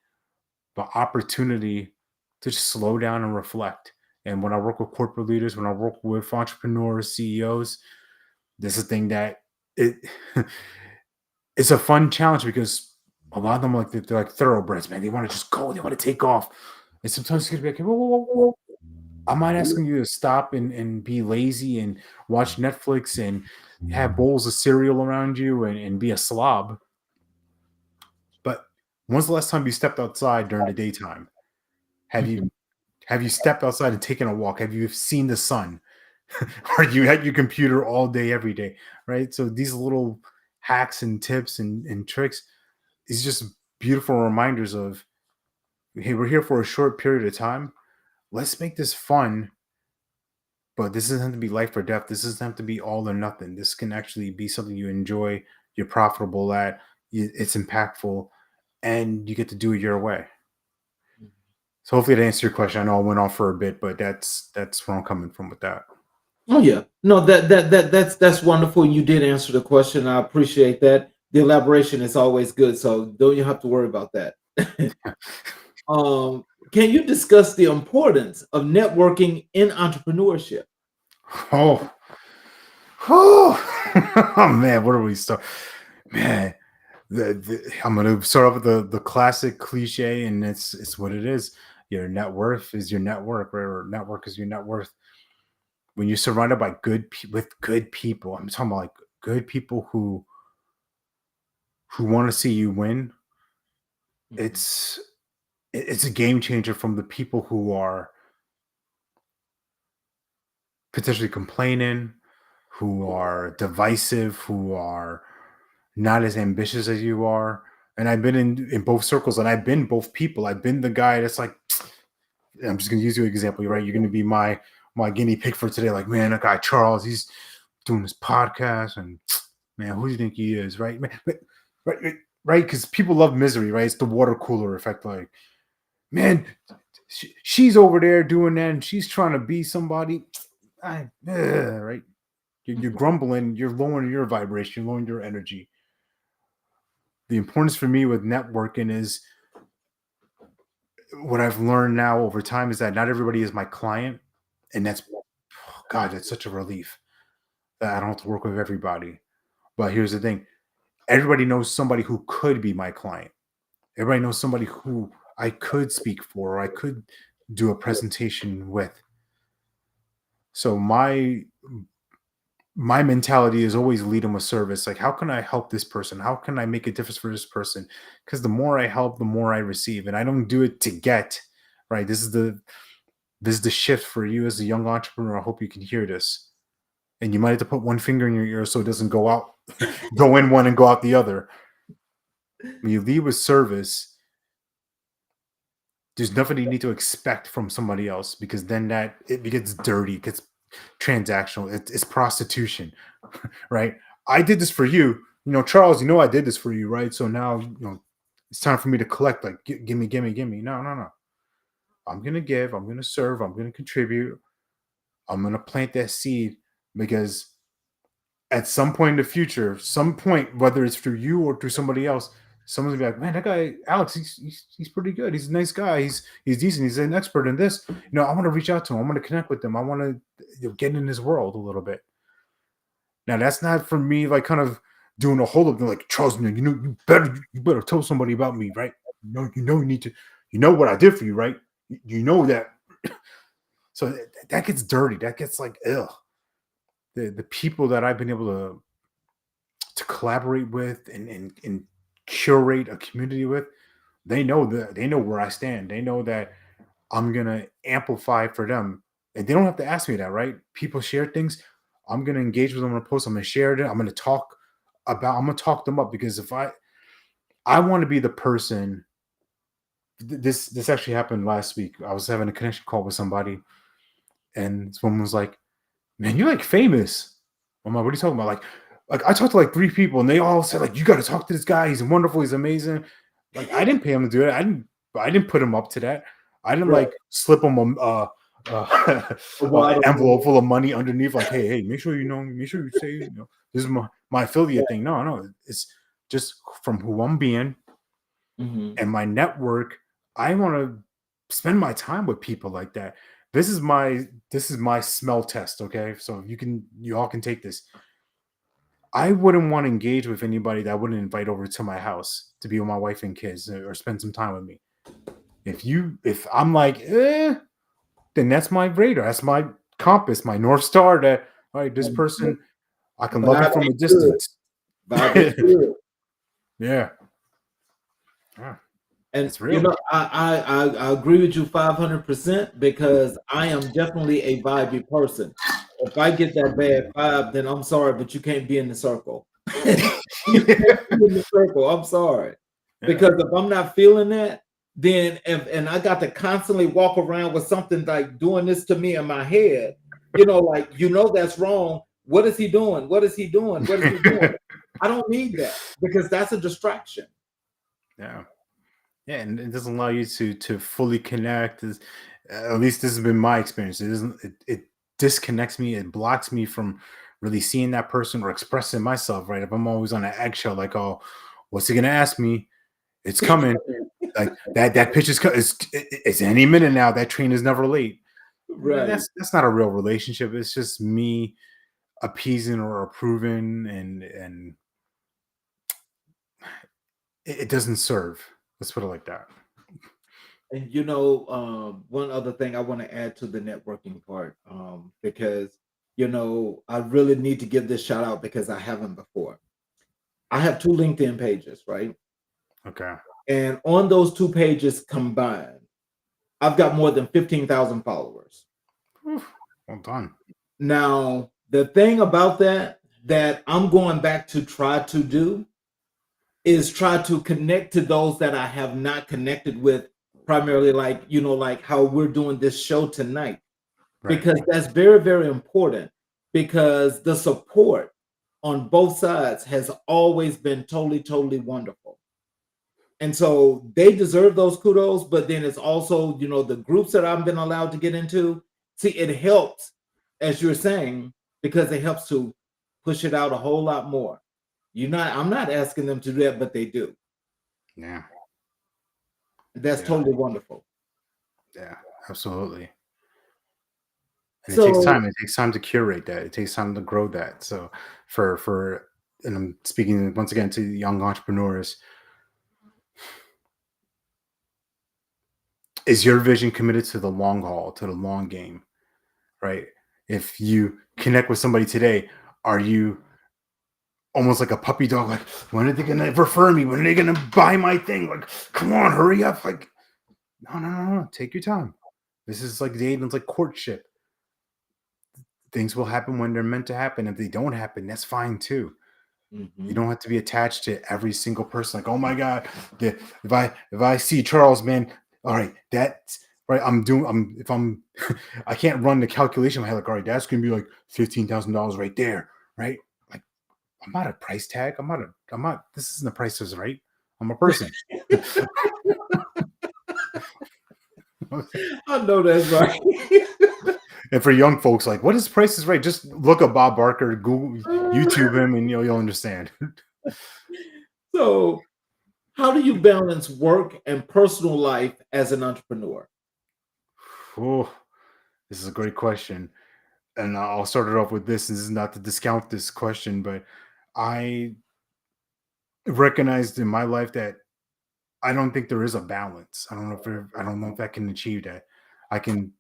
the opportunity to just slow down and reflect? And when I work with corporate leaders, when I work with entrepreneurs, CEOs, this is a thing that it it's a fun challenge because a lot of them like they're like thoroughbreds, man. They want to just go, they want to take off. And sometimes it's gonna be like, whoa, whoa, whoa, whoa. I'm not asking you to stop and be lazy and watch Netflix and have bowls of cereal around you and be a slob. But when's the last time you stepped outside during the daytime? Have you Mhm, have you stepped outside and taken a walk? Have you seen the sun? Are you at your computer all day, every day? Right. So these little hacks and tips and tricks is just beautiful reminders of, hey, we're here for a short period of time. Let's make this fun, but this doesn't have to be life or death. This doesn't have to be all or nothing. This can actually be something you enjoy, you're profitable at, it's impactful, and you get to do it your way. mhm. So hopefully that answers your question. I know I went on for a bit, but that's where I'm coming from with that. Oh yeah. No, that's wonderful. You did answer the question. I appreciate that. The elaboration is always good, so don't you have to worry about that. um, can you discuss the importance of networking in entrepreneurship? Oh, oh, oh man, where do we start? Man, I'm gonna start off with the classic cliche, and it's what it is. Your net worth is your network, right? Or network is your net worth. When you're surrounded by with good people, I'm talking about like good people who want to see you win. Mhm, It's it's a game changer from the people who are potentially complaining, who are divisive, who are not as ambitious as you are. And I've been in both circles, and I've been both people. I've been the guy that's like, I'm just gonna use you as an example, right? You're gonna be my guinea pig for today. Like, man, that guy Charles, he's doing this podcast, and man, who do you think he is, right? Right, right, because people love misery, right? It's the water cooler effect. Like, man, she's over there doing that, and she's trying to be somebody. Right? You're grumbling, you're lowering your vibration, lowering your energy. The importance for me with networking is what I've learned now over time is that not everybody is my client, and that's God, that's such a relief that I don't have to work with everybody. But here's the thing: everybody knows somebody who could be my client. Everybody knows somebody who I could speak for, or I could do a presentation with. So my mentality is always lead them with service. Like, how can I help this person? How can I make a difference for this person? Because the more I help, the more I receive, and I don't do it to get. Right. This is the shift for you as a young entrepreneur. I hope you can hear this. And you might have to put one finger in your ear so it doesn't go out, go in one and go out the other. When you lead with service, there's nothing you need to expect from somebody else, because then that it gets dirty, it gets transactional. It's prostitution, right? I did this for you, Charles. I did this for you, right? So now, it's time for me to collect. Like, give me, give me, give me. No, no, no. I'm gonna give. I'm gonna serve. I'm gonna contribute. I'm gonna plant that seed, because at some point in the future, some point, whether it's through you or through somebody else, someone's gonna be like, man, that guy Alex, he's pretty good. He's a nice guy. He's decent. He's an expert in this. I want to reach out to him. I want to connect with him. I want to get in his world a little bit. Now, that's not for me, like, kind of doing a hold up. They're like, Charles, you better tell somebody about me, right? You need to, what I did for you, right? You know that. So that gets dirty. That gets like, ugh. The people that I've been able to collaborate with and curate a community with, they know where I stand. They know that I'm gonna amplify for them, and they don't have to ask me that, right? People share things. I'm gonna engage with them on a post. I'm gonna share it. I'm gonna talk them up, because if I want to be the person. This actually happened last week. I was having a connection call with somebody, and someone was like, man, you're like famous. I'm like, what are you talking about? Like I talked to like 3 people, and they all said, like, you got to talk to this guy. He's wonderful. He's amazing. Like, I didn't pay him to do it. I didn't put him up to that. I didn't Right. like slip him an envelope full of money underneath. Like, hey, make sure make sure you say, this is my affiliate thing. No, no, it's just from who I'm being and my network. I want to spend my time with people like that. This is my smell test, okay? So you all can take this. I wouldn't want to engage with anybody that I wouldn't invite over to my house to be with my wife and kids, or spend some time with me. If I'm like, then that's my radar, that's my compass, my North Star, that all right, this person, I can love you Vibe from a is good. distance. Vibe is good. Yeah. Yeah, And it's real. I agree with you 500% because I am definitely a vibey person. If I get that bad vibe, then I'm sorry, but you can't be in the circle. You can't be in the circle. I'm sorry. Yeah. Because if I'm not feeling that, then and I got to constantly walk around with something like doing this to me in my head, like that's wrong. What is he doing? What is he doing? What is he doing? I don't need that because that's a distraction. Yeah. Yeah, and it doesn't allow you to fully connect. At least this has been my experience. It doesn't. It disconnects me. It blocks me from really seeing that person or expressing myself. Right. If I'm always on an eggshell, like, oh, what's he gonna ask me? It's coming. Like that pitch it's any minute now. That train is never late. Right. That's not a real relationship. It's just me appeasing or approving, and it doesn't serve. Let's put it like that. And one other thing I want to add to the networking part, because I really need to give this shout out because I haven't before. I have 2 LinkedIn pages, right? Okay. And on those 2 pages combined, I've got more than 15,000 followers. Whew, well done. Now, the thing about that I'm going back to try to do is try to connect to those that I have not connected with, primarily like, like how we're doing this show tonight, Right. because that's very, very important, because the support on both sides has always been totally, totally wonderful. And so they deserve those kudos, but then it's also, the groups that I've been allowed to get into. See, it helps, as you're saying, because it helps to push it out a whole lot more. I'm not asking them to do that, but they do. Yeah. That's Yeah. totally wonderful. Yeah. Absolutely. And it takes So, time. It takes time to curate that. It takes time to grow that. So for and I'm speaking once again to young entrepreneurs, is your vision committed to the long haul, to the long game, right? If you connect with somebody today, are you almost like a puppy dog, like, when are they gonna refer me? When are they gonna buy my thing? Like, come on, hurry up. Like, no, no, no, no. Take your time. This is like dating, it's like courtship. Things will happen when they're meant to happen. If they don't happen, that's fine too. You mhm. don't have to be attached to every single person. Like, oh my God, if I see Charles, man, all right, that's right. If I'm I can't run the calculation in my head, like, all right, that's gonna be like $15,000 right there, right? Like, I'm not a price tag. I'm not, this isn't the prices, right? I'm a person. I know that's right. And for young folks, like, what is Price is Right? Just look up Bob Barker, Google, YouTube him, and you'll understand. So, how do you balance work and personal life as an entrepreneur? Oh, this is a great question. And I'll start it off with this. This is not to discount this question, but I recognized in my life that I don't think there is a balance. I don't know if I can achieve that. I can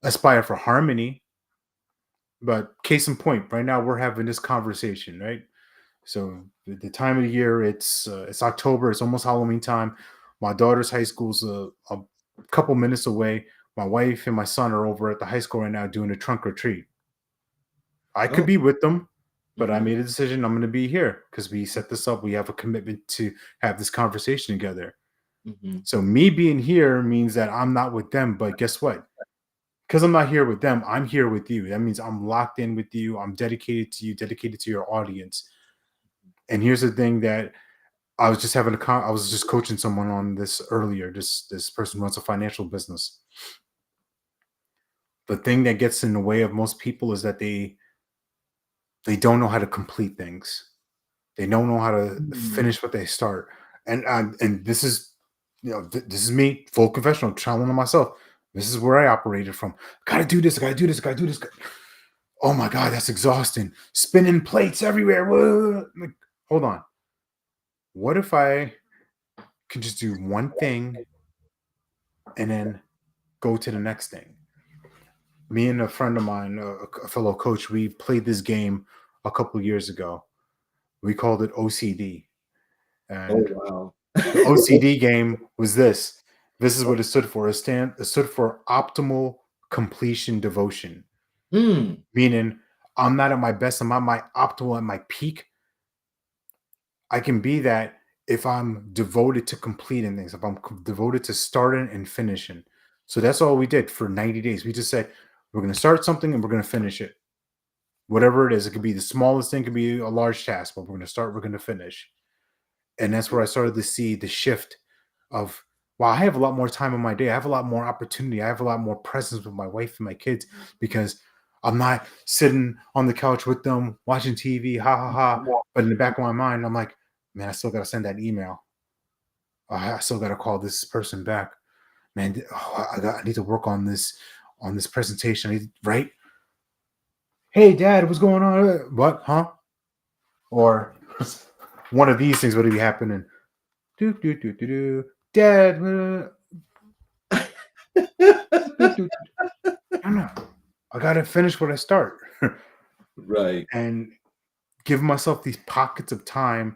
aspire for harmony, but case in point, right now we're having this conversation, right? So the time of the year, it's October. It's almost Halloween time. My daughter's high school's a couple minutes away. My wife and my son are over at the high school right now doing a trunk or treat. I could Oh, be with them, but I mhm, made a decision. I'm going to be here because we set this up. We have a commitment to have this conversation together. mhm, So me being here means that I'm not with them. But guess what? Because I'm not here with them, I'm here with you. That means I'm locked in with you. I'm dedicated to you, dedicated to your audience. And here's the thing that I was just coaching someone on this earlier. This person runs a financial business. The thing that gets in the way of most people is that they don't know how to complete things. They don't know how to mm. finish what they start. And this is, this is me, full confessional, telling to myself. This is where I operated from. Gotta do this. I gotta do this. I gotta do this. Oh my God, that's exhausting. Spinning plates everywhere. Whoa. Like, hold on. What if I could just do one thing and then go to the next thing? Me and a friend of mine, a fellow coach, we played this game a couple years ago. We called it OCD. Oh, And wow. the OCD game was this. This is what it stood for. It stood for optimal completion devotion. Mm, Meaning I'm not at my best, I'm at my optimal, at my peak. I can be that if I'm devoted to completing things, if I'm devoted to starting and finishing. So that's all we did for 90 days. We just said, we're going to start something and we're going to finish it. Whatever it is, it could be the smallest thing, it could be a large task, but we're going to start, we're going to finish. And that's where I started to see the shift of, wow, I have a lot more time in my day. I have a lot more opportunity. I have a lot more presence with my wife and my kids because I'm not sitting on the couch with them watching TV, ha ha ha. But in the back of my mind, I'm like, man, I still got to send that email. I still got to call this person back. Man, I need to work on this presentation. Right? Hey, Dad, what's going on? What? Huh? Or one of these things would be happening. Do do do do do. Dad, do, do, I don't know. I gotta finish what I start, right. and give myself these pockets of time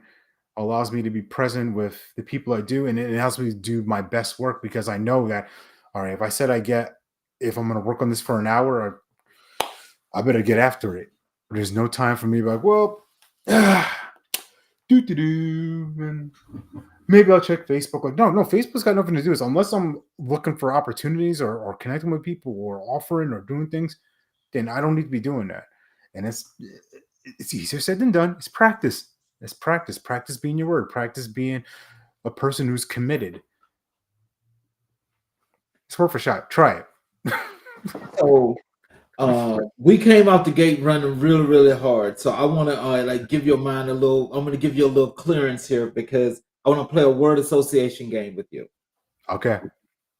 allows me to be present with the people I do, and it helps me do my best work because I know that, all right, if I said if I'm going to work on this for an hour, I better get after it. There's no time for me to be like, well, do do do, and maybe I'll check Facebook. Like, no, Facebook's got nothing to do with this. Unless I'm looking for opportunities or connecting with people or offering or doing things, then I don't need to be doing that. And it's easier said than done. It's practice. It's practice. Practice being your word. Practice being a person who's committed. It's worth a shot. Try it. So we came out the gate running really, really hard. So I want to like give your mind a little. I'm going to give you a little clearance here because I want to play a word association game with you. Okay.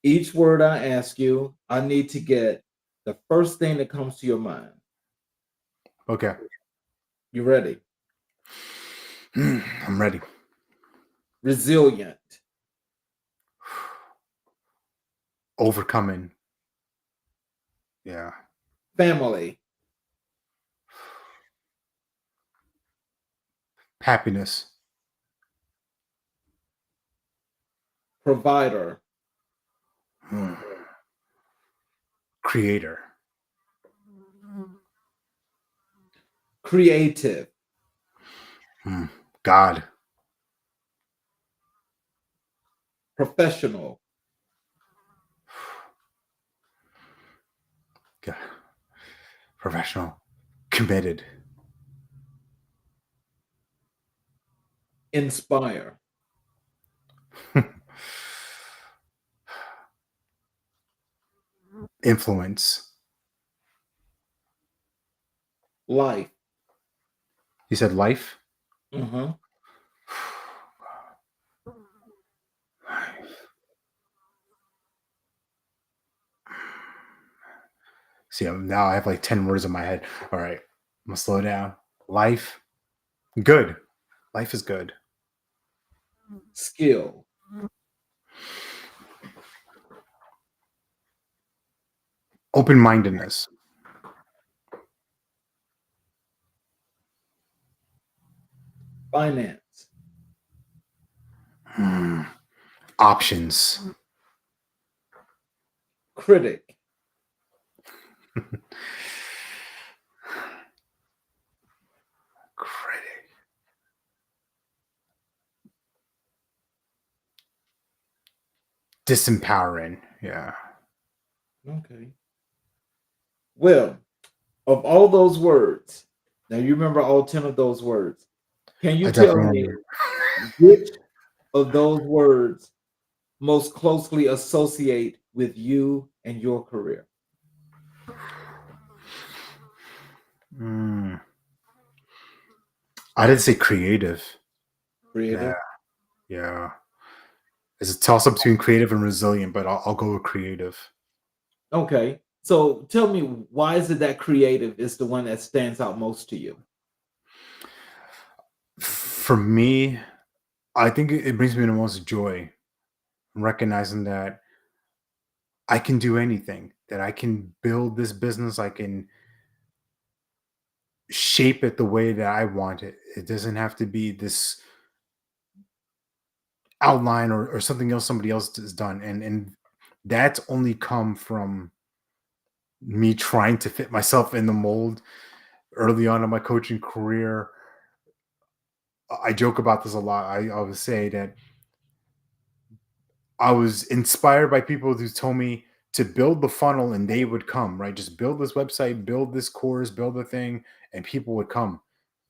Each word I ask you, I need to get the first thing that comes to your mind. Okay. You ready? I'm ready. Resilient, Overcoming. Yeah. family, Happiness. provider, Creator. creative, God. professional, God. Professional. Committed. inspire, Influence. life. You said life? Uh-huh. See, now I have like 10 words in my head. All right. I'm going to slow down. Life. Good. Life is good. Skill, Open mindedness. finance, Options. critic, Critic. Disempowering. Yeah. okay. Well, of all those words, now you remember all 10 of those words. Can you I tell definitely me remember. which of those words most closely associate with you and your career? Mm. I didn't say creative. Yeah. Creative. Yeah. It's a toss up between creative and resilient, but I'll go with creative. Okay. So tell me, why is it that creative is the one that stands out most to you? For me, I think it brings me the most joy recognizing that I can do anything, that I can build this business, I can shape it the way that I want it. It doesn't have to be this outline or something else somebody else has done. And that's only come from me trying to fit myself in the mold early on in my coaching career. I joke about this a lot. I always say that I was inspired by people who told me to build the funnel and they would come, right? Just build this website, build this course, build the thing, and people would come.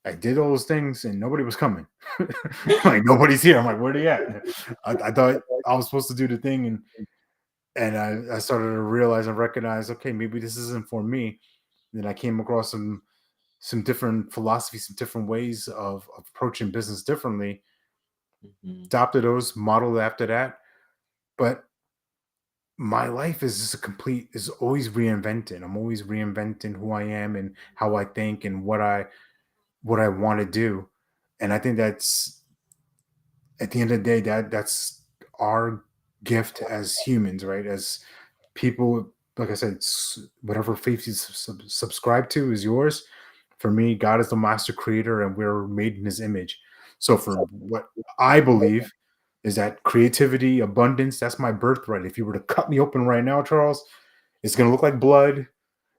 I did all those things and nobody was coming. Like nobody's here. I'm like, where they at? I thought I was supposed to do the thing, and I started to realize and recognize, okay, maybe this isn't for me. Then I came across some different philosophies, some different ways of approaching business differently. Mhm. Adopted those, modeled after that. But my life is just is always reinventing. I'm always reinventing who I am and how I think and what I want to do. And I think that's at the end of the day, that's our gift as humans, right? As people, like I said, whatever faith you subscribe to is yours. For me, God is the master creator and we're made in his image. So for what I believe is that creativity, abundance, that's my birthright. If you were to cut me open right now, Charles, it's gonna look like blood,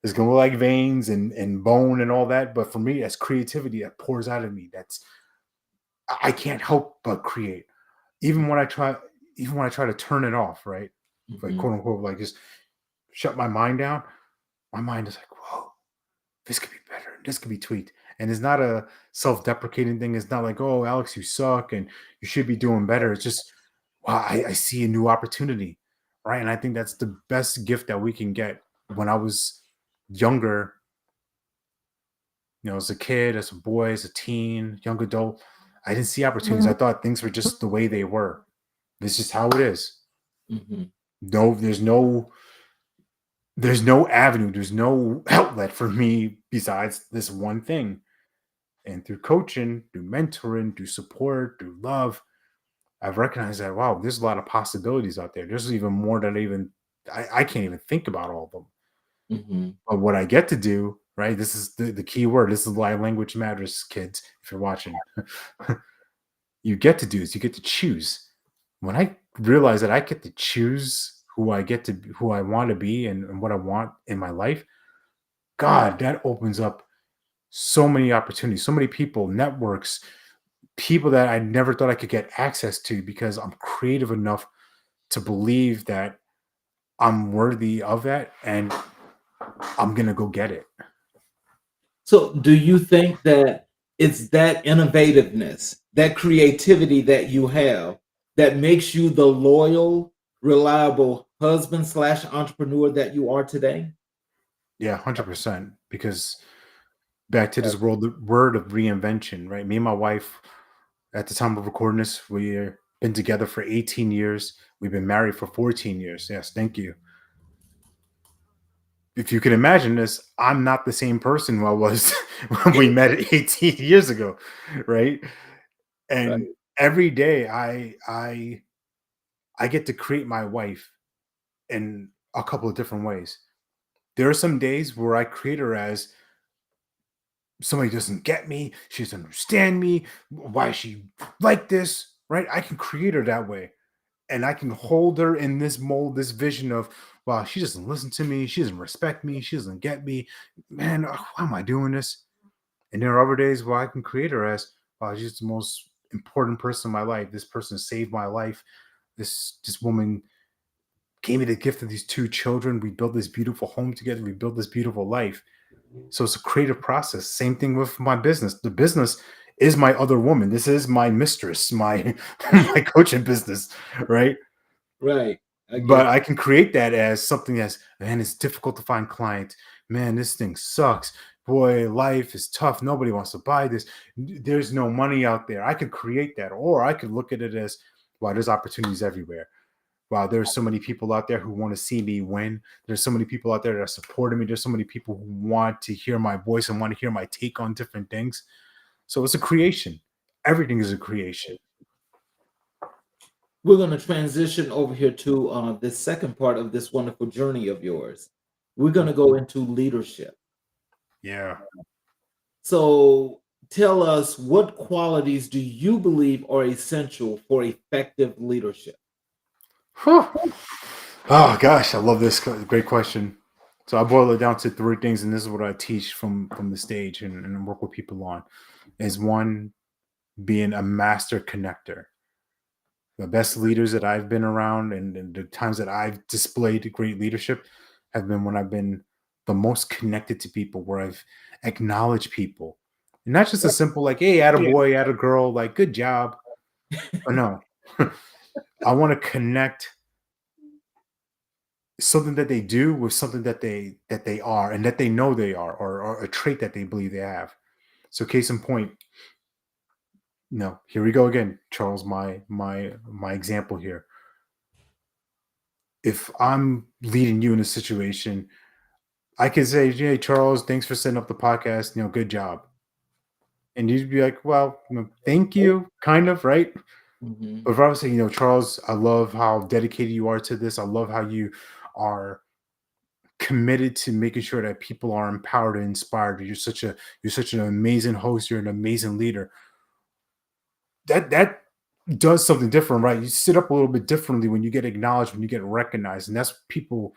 it's gonna look like veins and bone and all that. But for me, that's creativity that pours out of me. I can't help but create. Even when I try, even when I try to turn it off, right? Like Mhm. quote unquote, like just shut my mind down, my mind is like, whoa, this could be better. This could be tweaked. And it's not a self-deprecating thing. It's not like, oh, Alex, you suck and you should be doing better. It's just, wow, I see a new opportunity. Right. And I think that's the best gift that we can get. When I was younger, as a kid, as a boy, as a teen, young adult, I didn't see opportunities. I thought things were just the way they were. This is how it is. Mhm. No, there's no avenue, there's no outlet for me besides this one thing. And through coaching, through mentoring, through support, through love, I've recognized that wow, there's a lot of possibilities out there. There's even more that I can't even think about all of them. Mhm. But what I get to do, right? This is the key word. This is why language matters, kids. If you're watching, you get to do is you get to choose. When I realize that I get to choose who I want to be and what I want in my life, God, that opens up so many opportunities, so many people, networks, people that I never thought I could get access to because I'm creative enough to believe that I'm worthy of that and I'm gonna go get it. So, do you think that it's that innovativeness, that creativity that you have that makes you the loyal, reliable husband slash entrepreneur that you are today? Yeah, 100%. Because back to this world, the word of reinvention, right? Me and my wife, at the time of recording this, we've been together for 18 years. We've been married for 14 years. Yes, thank you. If you can imagine this, I'm not the same person who I was when we met 18 years ago, right? And Right. every day I get to create my wife in a couple of different ways. There are some days where I create her as somebody doesn't get me, she doesn't understand me, why is she like this, right? I can create her that way. And I can hold her in this mold, this vision of, wow, she doesn't listen to me, she doesn't respect me, she doesn't get me. Man, why am I doing this? And there are other days where I can create her as, wow, she's the most important person in my life. This person saved my life. This woman gave me the gift of these two children. We built this beautiful home together. We built this beautiful life. So it's a creative process. Same thing with my business. The business is my other woman. This is my mistress, my my coaching business, right? Right. I get But I can create that as something that's, man, it's difficult to find clients. Man, this thing sucks. Boy, life is tough. Nobody wants to buy this. There's no money out there. I could create that. Or I could look at it as, wow, there's opportunities everywhere. Wow, there's so many people out there who want to see me win. There's so many people out there that are supporting me. There's so many people who want to hear my voice and want to hear my take on different things. So it's a creation. Everything is a creation. We're going to transition over here to this second part of this wonderful journey of yours. We're going to go into leadership. Yeah. So, tell us what qualities do you believe are essential for effective leadership? Whew. Oh gosh, I love this. Great question. So I boil it down to three things, and this is what I teach from the stage and work with people on. Is one, being a master connector. The best leaders that I've been around and the times that I've displayed great leadership have been when I've been the most connected to people, where I've acknowledged people. And not just a simple like, hey, add a boy, add a girl, like good job. But no. I want to connect something that they do with something that they are and that they know they are, or a trait that they believe they have. So case in point, no, here we go again, Charles, my example here. If I'm leading you in a situation, I could say, hey Charles, thanks for setting up the podcast, good job. And you'd be like, well, thank you, kind of, right? Mhm. But if I was saying, Charles, I love how dedicated you are to this. I love how you are committed to making sure that people are empowered and inspired. You're such an amazing host. You're an amazing leader. that does something different, right? You sit up a little bit differently when you get acknowledged, when you get recognized, and that's what people.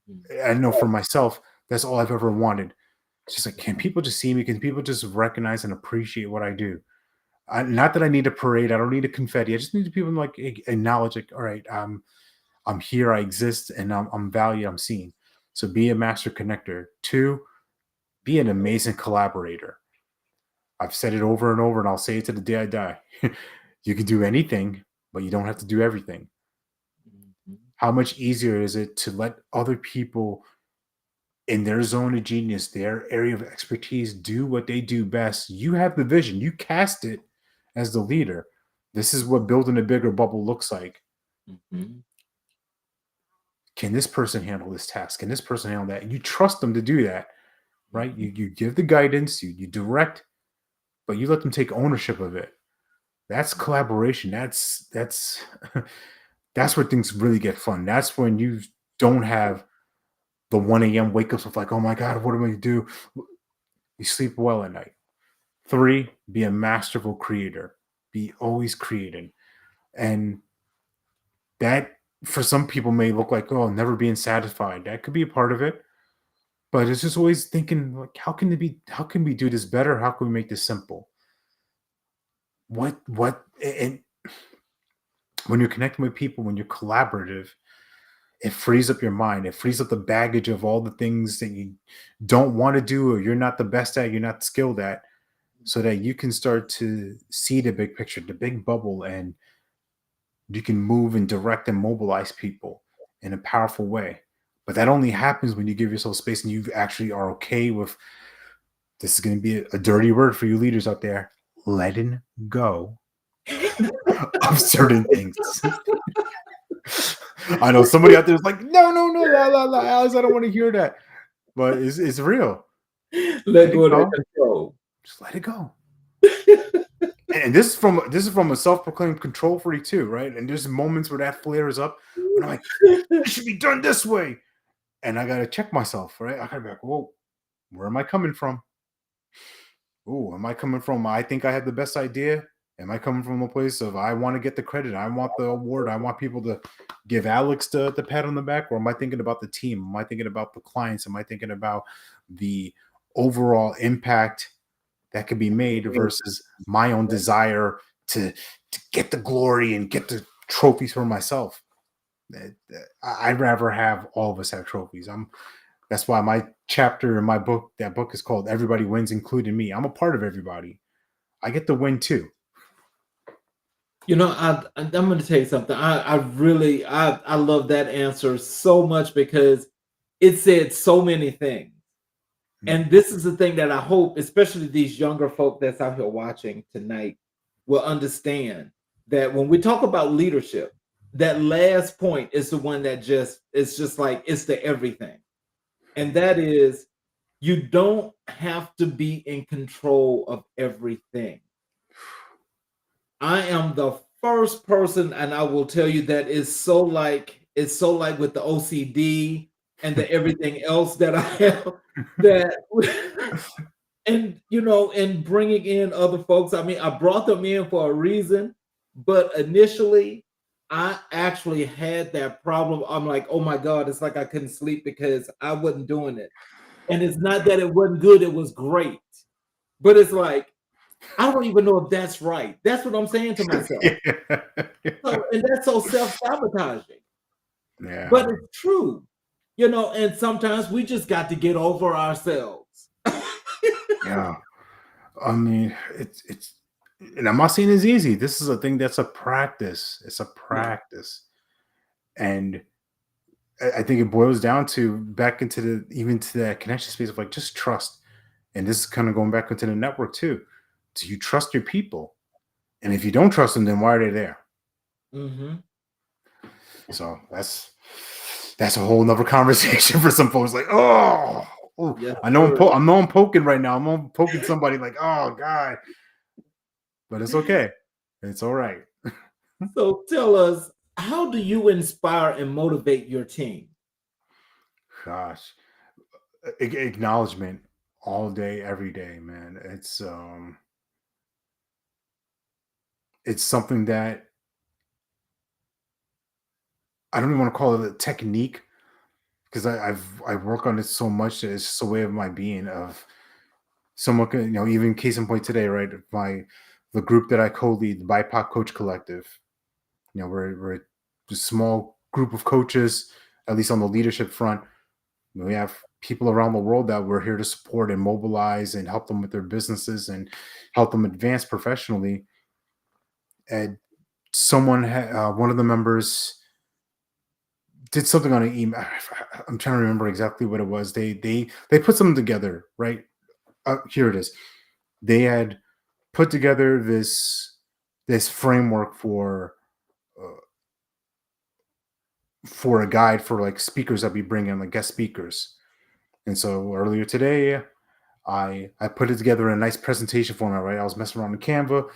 Mhm. I know for myself, that's all I've ever wanted. It's just like, can people just see me? Can people just recognize and appreciate what I do? Not that I need a parade. I don't need a confetti. I just need people to like acknowledge, like, all right, I'm here. I exist, and I'm valued. I'm seen. So be a master connector. Two, be an amazing collaborator. I've said it over and over, and I'll say it to the day I die. You can do anything, but you don't have to do everything. Mhm. How much easier is it to let other people in their zone of genius, their area of expertise, do what they do best? You have the vision, you cast it as the leader. This is what building a bigger bubble looks like. Mhm. Can this person handle this task? Can this person handle that? You trust them to do that, right? Mhm. You give the guidance, you direct, but you let them take ownership of it. That's collaboration. That's that's where things really get fun. That's when you don't have the 1 a.m. wake ups of like, oh my God, what am I gonna do? You sleep well at night. Three, be a masterful creator. Be always creating. And that for some people may look like, oh, never being satisfied. That could be a part of it. But it's just always thinking like, how can we do this better? How can we make this simple? What and when you're connecting with people, when you're collaborative, it frees up your mind. It frees up the baggage of all the things that you don't want to do or you're not the best at, you're not skilled at, so that you can start to see the big picture, the big bubble, and you can move and direct and mobilize people in a powerful way. But that only happens when you give yourself space and you actually are okay with, this is going to be a dirty word for you leaders out there, letting go of certain things. I know somebody out there is like, no, no, no, la, la, la, Alex, I don't want to hear that. But it's real. Let Let it go of that go. control. Just let it go. And this is from a self-proclaimed control freak too, right? And there's moments where that flares up when I'm like, it should be done this way. And I gotta check myself, right? I gotta be like, whoa, where am I coming from? Oh, am I coming from? I think I have the best idea. Am I coming from a place of I want to get the credit, I want the award, I want people to give Alex the pat on the back, or am I thinking about the team? Am I thinking about the clients? Am I thinking about the overall impact that could be made versus my own desire to get the glory and get the trophies for myself? I'd rather have all of us have trophies. That's why my chapter in my book, that book is called Everybody Wins, including me. I'm a part of everybody. I get to win too. I'm going to tell you something. I really, I love that answer so much because it said so many things. Mm. And this is the thing that I hope, especially these younger folk that's out here watching tonight, will understand that when we talk about leadership, that last point is the one that just it's just like it's the everything. And that is you don't have to be in control of everything. I am the first person, and I will tell you that it's so like with the OCD and the everything else that I have that and and bringing in other folks. I mean, I brought them in for a reason, but initially I actually had that problem. I'm like, oh my God, it's like I couldn't sleep because I wasn't doing it. And it's not that it wasn't good, it was great. But it's like, I don't even know if that's right. That's what I'm saying to myself. Yeah. So, and that's so self-sabotaging. Yeah. But it's true, and sometimes we just got to get over ourselves. Yeah. I mean, it's and I'm not saying it's easy. This is a thing that's a practice. It's a Yeah. practice. And I think it boils down to back into the even to that connection space of like just trust. And this is kind of going back into the network too. Do you trust your people? And if you don't trust them, then why are they there? Mhm. So that's a whole nother conversation for some folks. Like, oh, ooh, Yes, I know sir. I know I'm poking right now. I'm poking somebody like, oh God, but it's okay. It's all right. So tell us, how do you inspire and motivate your team? Gosh, acknowledgement all day, every day, man. it's something that I don't even want to call it a technique because I work on it so much that it's just a way of my being of someone can, even case in point today, right? The group that I co-lead, the BIPOC Coach Collective. We're a small group of coaches, at least on the leadership front. We have people around the world that we're here to support and mobilize and help them with their businesses and help them advance professionally. And one of the members did something on an email. I'm trying to remember exactly what it was. They put something together, right? Here it is. They had put together this framework uh, for a guide for like speakers that we bring in, like guest speakers. And so earlier today, I put it together in a nice presentation format, right? I was messing around in Canva,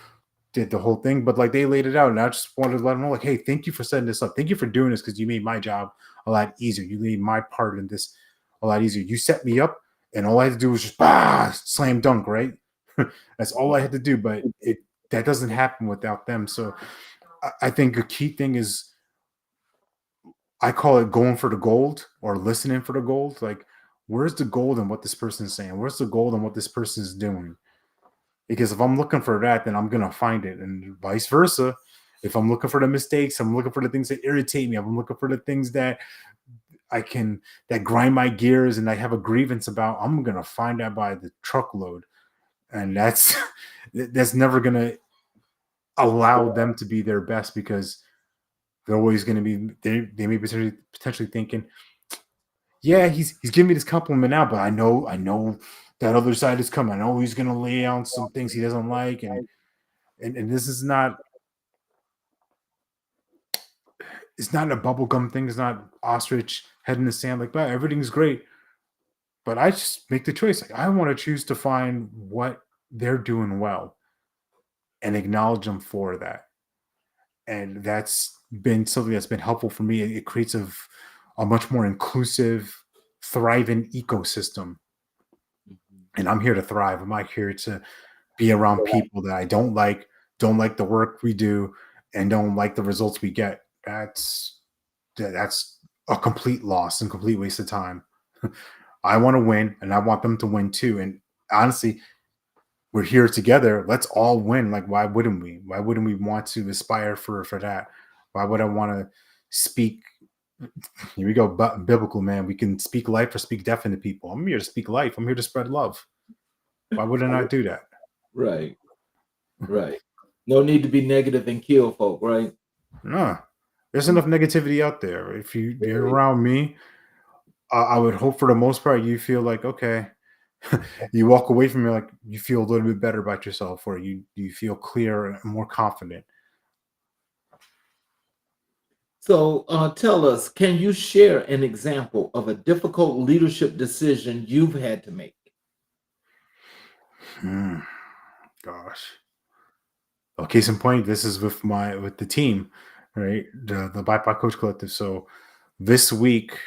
did the whole thing, but like they laid it out, and I just wanted to let them know, like, hey, thank you for setting this up. Thank you for doing this because you made my job a lot easier. You made my part in this a lot easier. You set me up, and all I had to do was just slam dunk, right? That's all I had to do, but it that doesn't happen without them. So I think a key thing is I call it going for the gold or listening for the gold. Like, where's the gold in what this person's saying? Where's the gold in what this person's doing? Because if I'm looking for that, then I'm gonna find it, and vice versa. If I'm looking for the mistakes, I'm looking for the things that irritate me. I'm looking for the things that that grind my gears, and I have a grievance about. I'm gonna find that by the truckload, and that's that's never gonna allow them to be their best because they're always gonna be they may be potentially thinking, yeah, he's giving me this compliment now, but I know that other side is coming. I know he's gonna lay out some things he doesn't like, and this is not it's not a bubblegum thing. It's not ostrich head in the sand like that. Everything's great. But I just make the choice. Like I want to choose to find what they're doing well and acknowledge them for that. And that's been something that's been helpful for me. It creates a much more inclusive, thriving ecosystem. And I'm here to thrive. I'm not here to be around people that I don't like the work we do, and don't like the results we get. That's a complete loss and complete waste of time. I want to win and I want them to win too. And honestly, we're here together. Let's all win. Like, why wouldn't we? Why wouldn't we want to aspire for that? Why would I want to speak? Here we go, biblical man. We can speak life or speak death into people. I'm here to speak life. I'm here to spread love. Why would I not do that? Right, right. No need to be negative and kill folk, right? No, there's Mm. enough negativity out there. If you're around me, I would hope for the most part you feel like okay, you walk away from it like you feel a little bit better about yourself, or you feel clear and more confident. So tell us, can you share an example of a difficult leadership decision you've had to make? Hmm, gosh. Well, case in point, this is with the team, right? The BIPOC Coach Collective. So this week,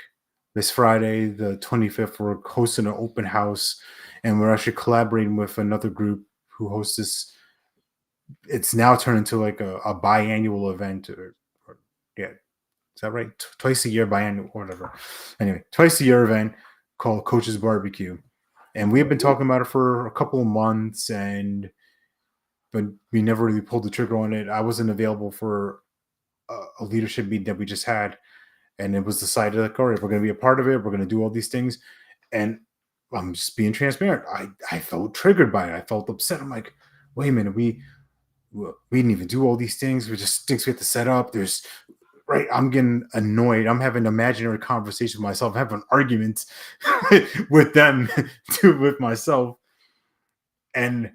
this Friday, the 25th, we're hosting an open house, and we're actually collaborating with another group who hosts this. It's now turned into like a biannual event, or yeah, is that right? Twice a year, biannual, whatever. Anyway, twice a year event called Coach's Barbecue, and we have been talking about it for a couple of months, and but we never really pulled the trigger on it. I wasn't available for a leadership meeting that we just had, and it was decided like, all right, we're going to be a part of it. We're going to do all these things, and I'm just being transparent. I felt triggered by it. I felt upset. I'm like, wait a minute, we didn't even do all these things. We just things we have to set up. There's right. I'm getting annoyed. I'm having imaginary conversations with myself. I'm having arguments with them with myself, and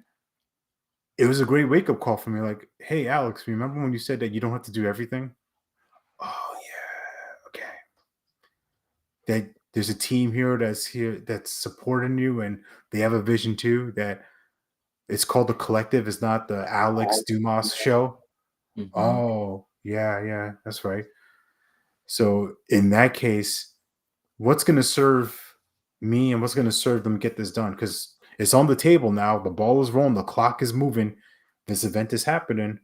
it was a great wake up call for me. Like, hey, Alex, remember when you said that you don't have to do everything? Oh yeah, okay. That there's a team here that's supporting you, and they have a vision too. That it's called the collective. It's not the Alex Dumas show. Mhm. Oh yeah, yeah, that's right. So in that case, what's going to serve me and what's going to serve them get this done? Because it's on the table now. The ball is rolling. The clock is moving. This event is happening.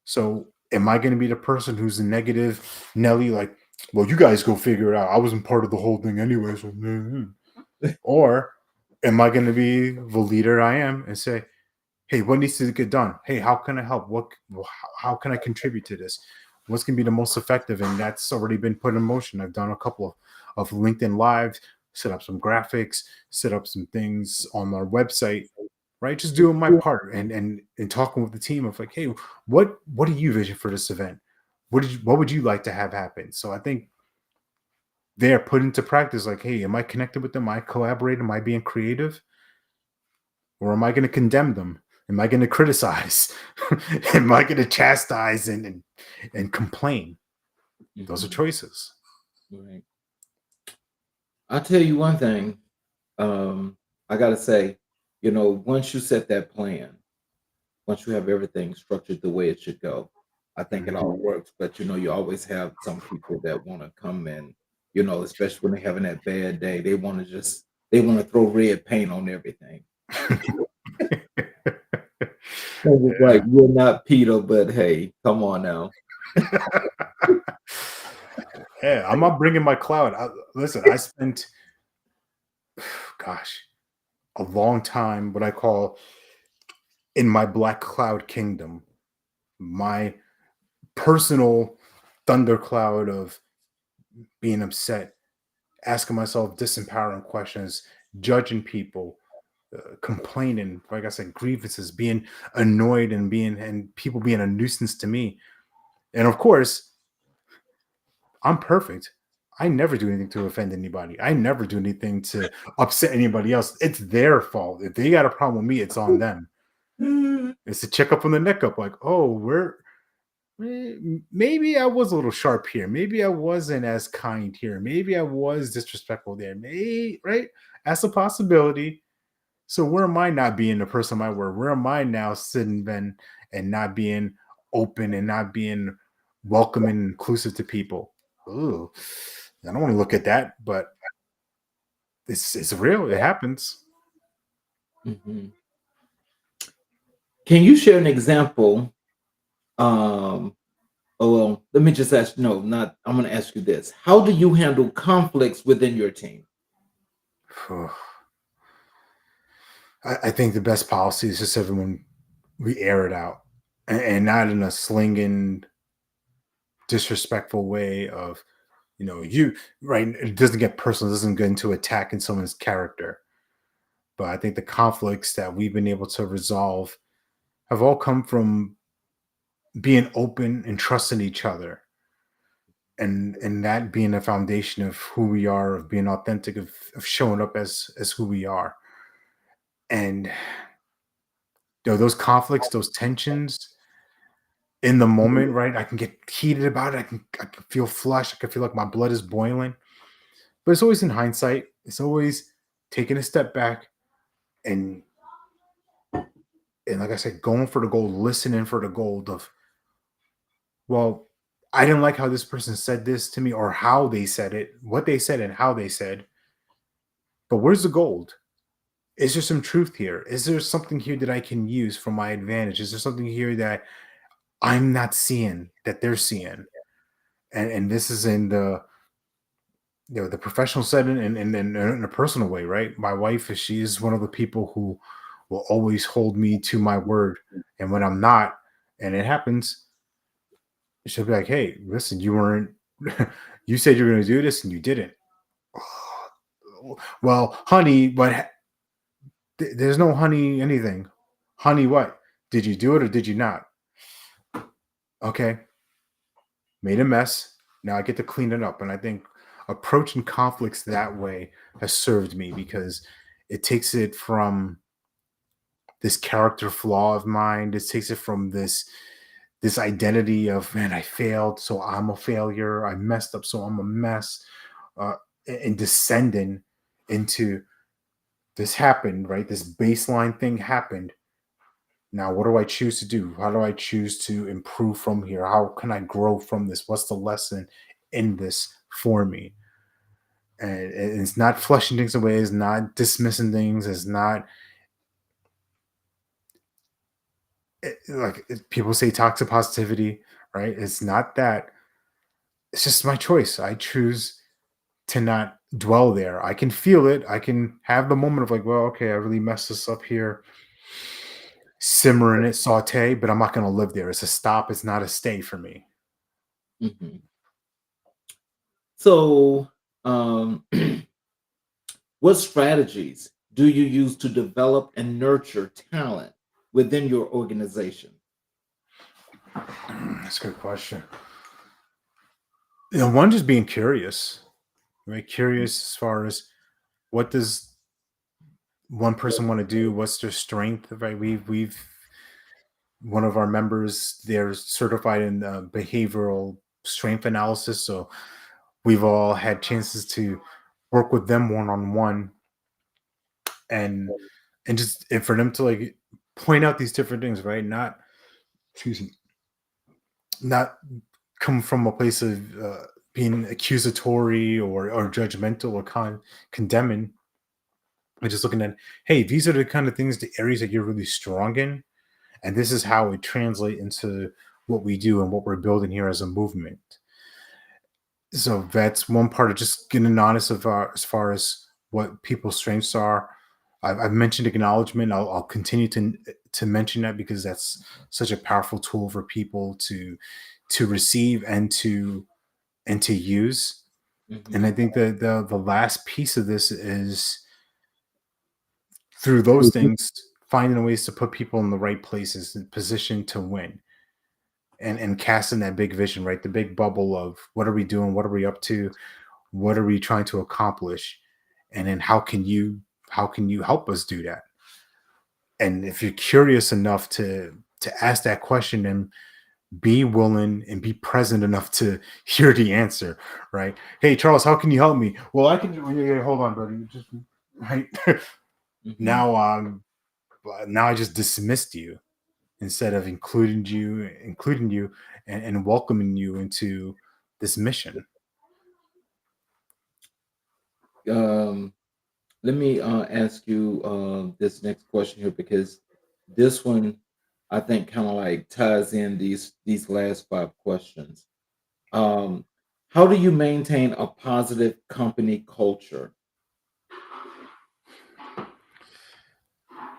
So am I going to be the person who's a negative Nelly, like, well, you guys go figure it out. I wasn't part of the whole thing anyway. So, or am I going to be the leader I am and say, hey, what needs to get done? Hey, how can I help? How can I contribute to this? What's going to be the most effective? And that's already been put in motion. I've done a couple of LinkedIn lives, set up some graphics, set up some things on our website, right? Just doing my part and talking with the team of like, hey, what do you vision for this event? What would you like to have happen? So I think they're put into practice like, hey, am I connected with them? Am I collaborating? Am I being creative? Or am I going to condemn them? Am I going to criticize? Am I going to chastise and complain? Those are Mhm. choices. Right. I'll tell you one thing. I gotta say, once you set that plan, once you have everything structured the way it should go, I think it Mhm. all works. But you always have some people that want to come in, especially when they're having that bad day, they want to throw red paint on everything. And it's like, you're not Peter, but hey, come on now. Yeah, I'm not bringing my cloud. Listen, I spent, gosh, a long time what I call in my black cloud kingdom, my personal thundercloud of being upset, asking myself disempowering questions, judging people, complaining, like I said, grievances, being annoyed and people being a nuisance to me. And of course, I'm perfect. I never do anything to offend anybody. I never do anything to upset anybody else. It's their fault. If they got a problem with me, it's on them. It's a check up on the neck up, like, oh, maybe I was a little sharp here. Maybe I wasn't as kind here. Maybe I was disrespectful there. Right? That's a possibility. So where am I not being the person I were? Where am I now sitting then and not being open and not being welcoming and inclusive to people? Ooh, I don't want to look at that, but it's real. It happens. Mhm. Can you share an example? Um, oh, well, let me just ask. No, not. I'm going to ask you this: how do you handle conflicts within your team? I think the best policy is just everyone we air it out and not in a slinging, disrespectful way of you right. It doesn't get personal. It doesn't get into attacking someone's character. But I think the conflicts that we've been able to resolve have all come from being open and trusting each other, and that being the foundation of who we are, of being authentic, of showing up as who we are. And those conflicts, those tensions in the moment, right? I can get heated about it. I can feel flush. I can feel like my blood is boiling. But it's always in hindsight. It's always taking a step back and like I said, going for the gold, listening for the gold of, well, I didn't like how this person said this to me or how they said it, what they said and how they said. But where's the gold? Is there some truth here? Is there something here that I can use for my advantage? Is there something here that I'm not seeing that they're seeing? And this is in the the professional setting and in a personal way, right? My wife is she is one of the people who will always hold me to my word. And when I'm not, and it happens, she'll be like, hey, listen, you weren't you said you were gonna do this and you didn't. Well, honey, but there's no honey anything. Honey, what? Did you do it or did you not? Okay, made a mess. Now I get to clean it up. And I think approaching conflicts that way has served me because it takes it from this character flaw of mine. It takes it from this identity of, man, I failed, so I'm a failure. I messed up, so I'm a mess. Uh, and descending into this happened, right? This baseline thing happened. Now, what do I choose to do? How do I choose to improve from here? How can I grow from this? What's the lesson in this for me? And it's not flushing things away, it's not dismissing things, it's not people say toxic positivity, right? It's not that. It's just my choice. I choose to not dwell there. I can feel it. I can have the moment of like, well, okay, I really messed this up here. Simmer in it, saute, but I'm not going to live there. It's a stop. It's not a stay for me. Mhm. So, um, what strategies do you use to develop and nurture talent within your organization? That's a good question. One, just being curious, right? Curious as far as what does one person want to do? What's their strength? Right? We've one of our members, they're certified in behavioral strength analysis, so we've all had chances to work with them one on one, and and for them to like point out these different things, right? Not, excuse me, not come from a place of being accusatory or judgmental or condemning, but just looking at, hey, these are the kind of things, the areas that you're really strong in, and this is how it translates into what we do and what we're building here as a movement. So that's one part of just getting honest of as far as what people's strengths are. I've mentioned acknowledgement. I'll continue to mention that because that's such a powerful tool for people to receive and to use. And I Mhm. think that the last piece of this is through those things, finding ways to put people in the right places and position to win, and casting that big vision, right? The big bubble of what are we doing? What are we up to? What are we trying to accomplish? And then how can you help us do that? And if you're curious enough to ask that question and be willing and be present enough to hear the answer, right? Hey, Charles, how can you help me? Well, I can. Yeah, yeah, hold on, buddy. Just right Mhm. now. Now I just dismissed you instead of including you, and welcoming you into this mission. Um, Let me ask you this next question here because this one I think kind of like ties in these last five questions. Um, how do you maintain a positive company culture?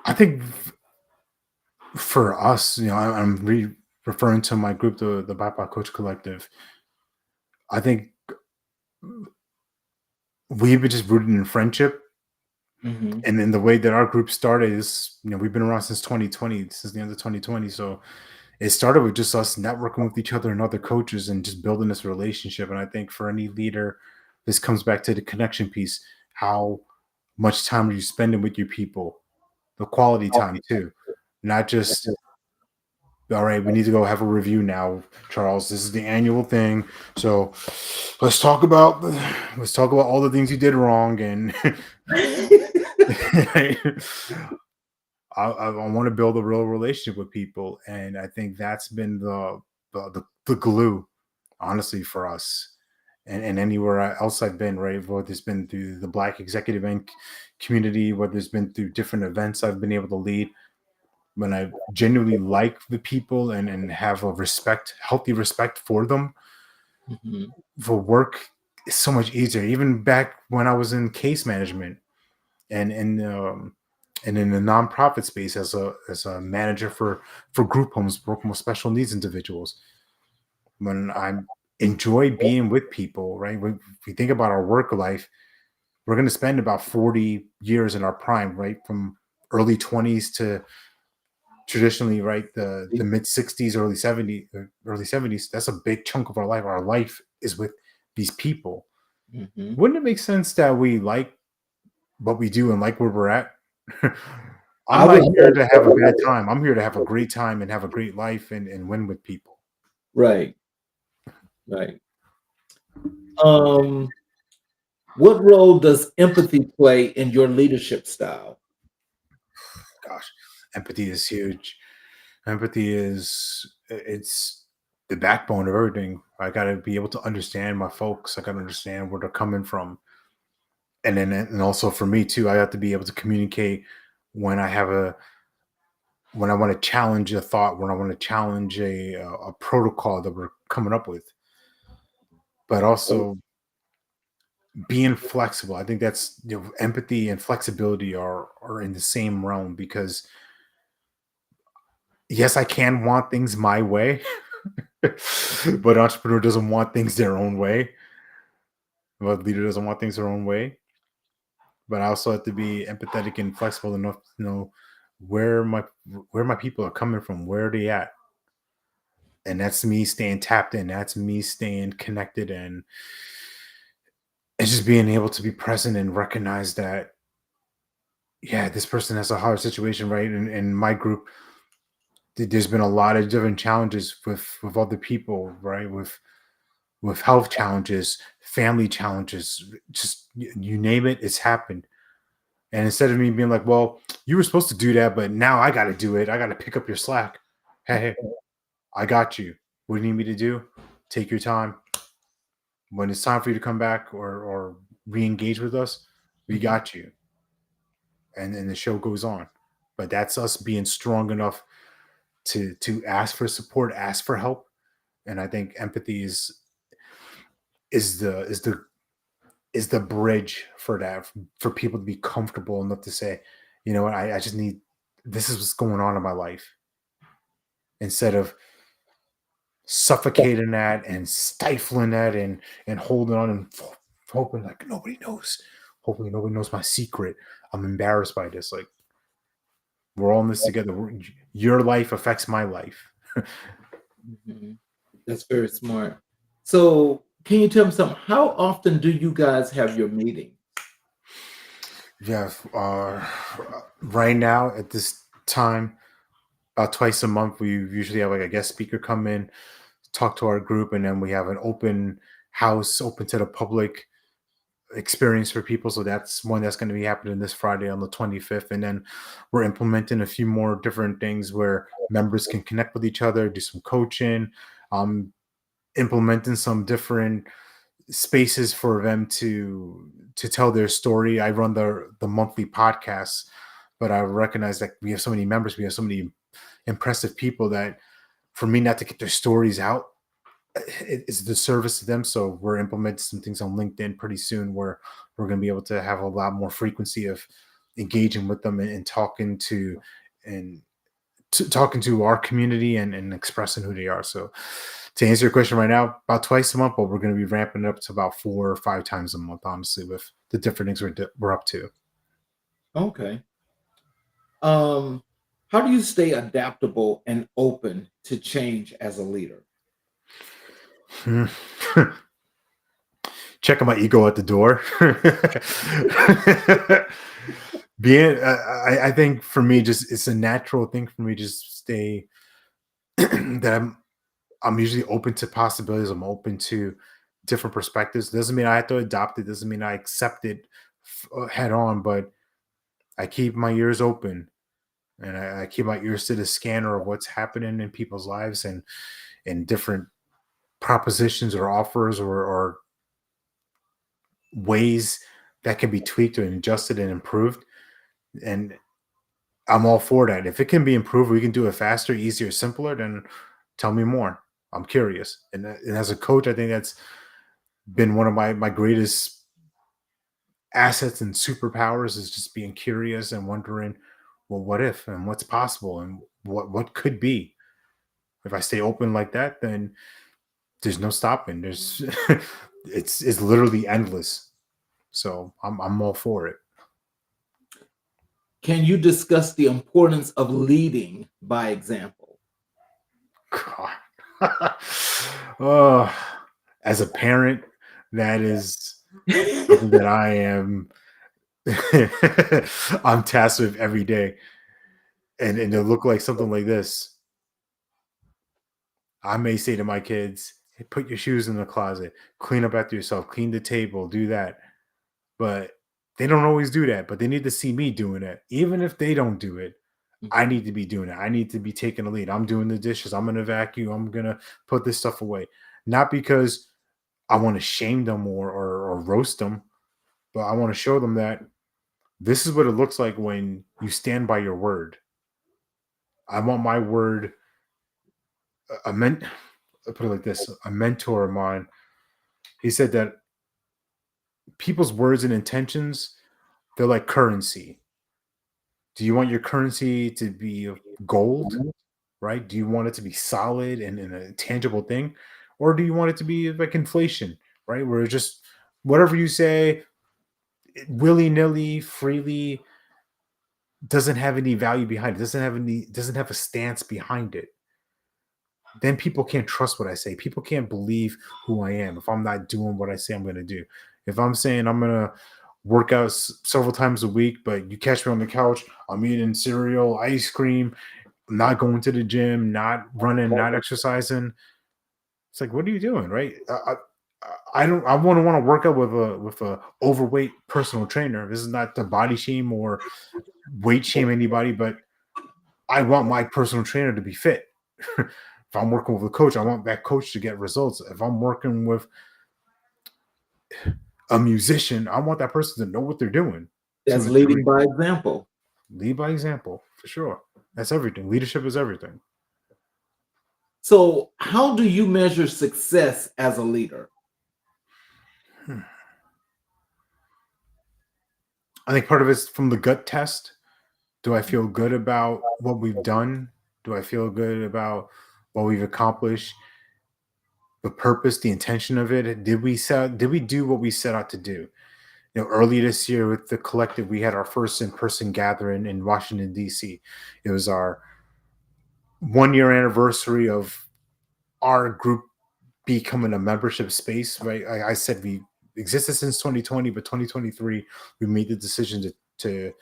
I think for us, I'm referring to my group, the BIPOC Coach Collective. I think we've been just rooted in friendship, Hmm. and then the way that our group started is, we've been around since 2020, since the end of 2020. So it started with just us networking with each other and other coaches and just building this relationship. And I think for any leader, this comes back to the connection piece. How much time are you spending with your people? The quality time too, not just, all right, we need to go have a review now, Charles. This is the annual thing. So let's talk about all the things you did wrong. And I want to build a real relationship with people, and I think that's been the glue, honestly, for us. And anywhere else I've been, right, whether it's been through the Black Executive Inc. community, whether it's been through different events I've been able to lead, when I genuinely like the people and have a healthy respect for them, Hmm. the work is so much easier. Even back when I was in case management and in the nonprofit space as a manager for group homes, working with special needs individuals, when I enjoy being with people, right? When we think about our work life, we're going to spend about 40 years in our prime, right? From early 20s to traditionally, right, the mid 60s, early 70s. That's a big chunk of our life. Our life is with these people. Hmm. Wouldn't it make sense that we like what we do and like where we're at? I'm I not would here say to have a bad time. I'm here to have a great time and have a great life and win with people. right, right. Um, what role does empathy play in your leadership style? Gosh, empathy is huge. Empathy is, it's the backbone of everything. I got to be able to understand my folks. I got to understand where they're coming from, and also for me too, I have to be able to communicate when I have when I want to challenge a thought, when I want to challenge a protocol that we're coming up with, but Oh, also being flexible. I think that's, empathy and flexibility are in the same realm, because yes, I can want things my way, but entrepreneur doesn't want things their own way. But leader doesn't want things their own way. But I also have to be empathetic and flexible enough to know where my where my people are coming from, where are they at, and that's me staying tapped in. That's me staying connected, and it's just being able to be present and recognize that, yeah, this person has a hard situation, right? And in my group, there's been a lot of different challenges with other people, right? With health challenges, family challenges, just you name it, it's happened. And instead of me being like, well, you were supposed to do that, but now I got to do it. I got to pick up your slack. Hey, I got you. What do you need me to do? Take your time. When it's time for you to come back or re-engage with us, we mhm, got you. And then the show goes on. But that's us being strong enough to ask for support, ask for help. And I think empathy is the is the is the bridge for that, for people to be comfortable enough to say, you know what, I just need, this is what's going on in my life, instead of suffocating that and stifling that and holding on and hoping like nobody knows. Hopefully nobody knows my secret. I'm embarrassed by this. Like, we're all in this together. Your life affects my life. mhm. That's very smart. So, can you tell me something? How often do you guys have your meeting? Yeah. Right now at this time, about twice a month, we usually have like a guest speaker come in, talk to our group, and then we have an open house, open to the public experience for people. So that's one that's going to be happening this Friday on the 25th. And then we're implementing a few more different things where members can connect with each other, do some coaching, um, implementing some different spaces for them to tell their story. I run the monthly podcasts, but I recognize that we have so many members, we have so many impressive people that for me not to get their stories out, it's the service to them. So we're implementing some things on LinkedIn pretty soon where we're going to be able to have a lot more frequency of engaging with them and talking and talking to our community and expressing who they are. So to answer your question right now, about twice a month, but we're going to be ramping it up to about 4 or 5 times a month, honestly, with the different things we're up to. Okay. Um, how do you stay adaptable and open to change as a leader? Hmm. Checking my ego at the door. Being, I think for me, just it's a natural thing for me, just stay that I'm usually open to possibilities. I'm open to different perspectives. Doesn't mean I have to adopt it. Doesn't mean I accept it head on. But I keep my ears open, and I keep my ears to the scanner of what's happening in people's lives and different propositions or offers or ways that can be tweaked or adjusted and improved. And I'm all for that. If it can be improved, we can do it faster, easier, simpler, then tell me more. I'm curious. And as a coach, I think that's been one of my greatest assets and superpowers, is just being curious and wondering, well, what if and what's possible and what could be. If I stay open like that, then there's no stopping. There's it's literally endless. So I'm all for it. Can you discuss the importance of leading by example? God. Oh, as a parent, that is something that I am I'm tasked with every day. And it'll look like something like this. I may say to my kids, "Hey, put your shoes in the closet, clean up after yourself, clean the table, do that." But they don't always do that, but they need to see me doing it. Even if they don't do it, I Mhm, need to be doing it. I need to be taking the lead. I'm doing the dishes. I'm gonna vacuum. I'm gonna put this stuff away. Not because I want to shame them or roast them, but I want to show them that this is what it looks like when you stand by your word. I want my word. A men, I'll put it like this: a mentor of mine. He said that people's words and intentions, they're like currency. Do you want your currency to be of gold, right? Do you want it to be solid and a tangible thing, or do you want it to be like inflation, right? Where it's just whatever you say, willy nilly, freely, doesn't have any value behind it, doesn't have a stance behind it. Then people can't trust what I say. People can't believe who I am if I'm not doing what I say I'm going to do. If I'm saying I'm going to work out several times a week, but you catch me on the couch, I'm eating cereal, ice cream, not going to the gym, not running, not exercising. It's like, what are you doing, right? I don't. I want to work out with a overweight personal trainer. This is not to body shame or weight shame anybody, but I want my personal trainer to be fit. If I'm working with a coach, I want that coach to get results. If I'm working with a musician, I want that person to know what they're doing to That's a degree. leading by example. Lead by example, for sure. That's everything. Leadership is everything. So, how do you measure success as a leader? Hmm. I think part of it's from the gut test. Do I feel good about what we've done? Do I feel good about what we've accomplished? The purpose, the intention of it. Did we do what we set out to do? Earlier this year with the collective, we had our first in-person gathering in Washington, D.C. It was our 1 year anniversary of our group becoming a membership space, right? I said we existed since 2020, but 2023, we made the decision to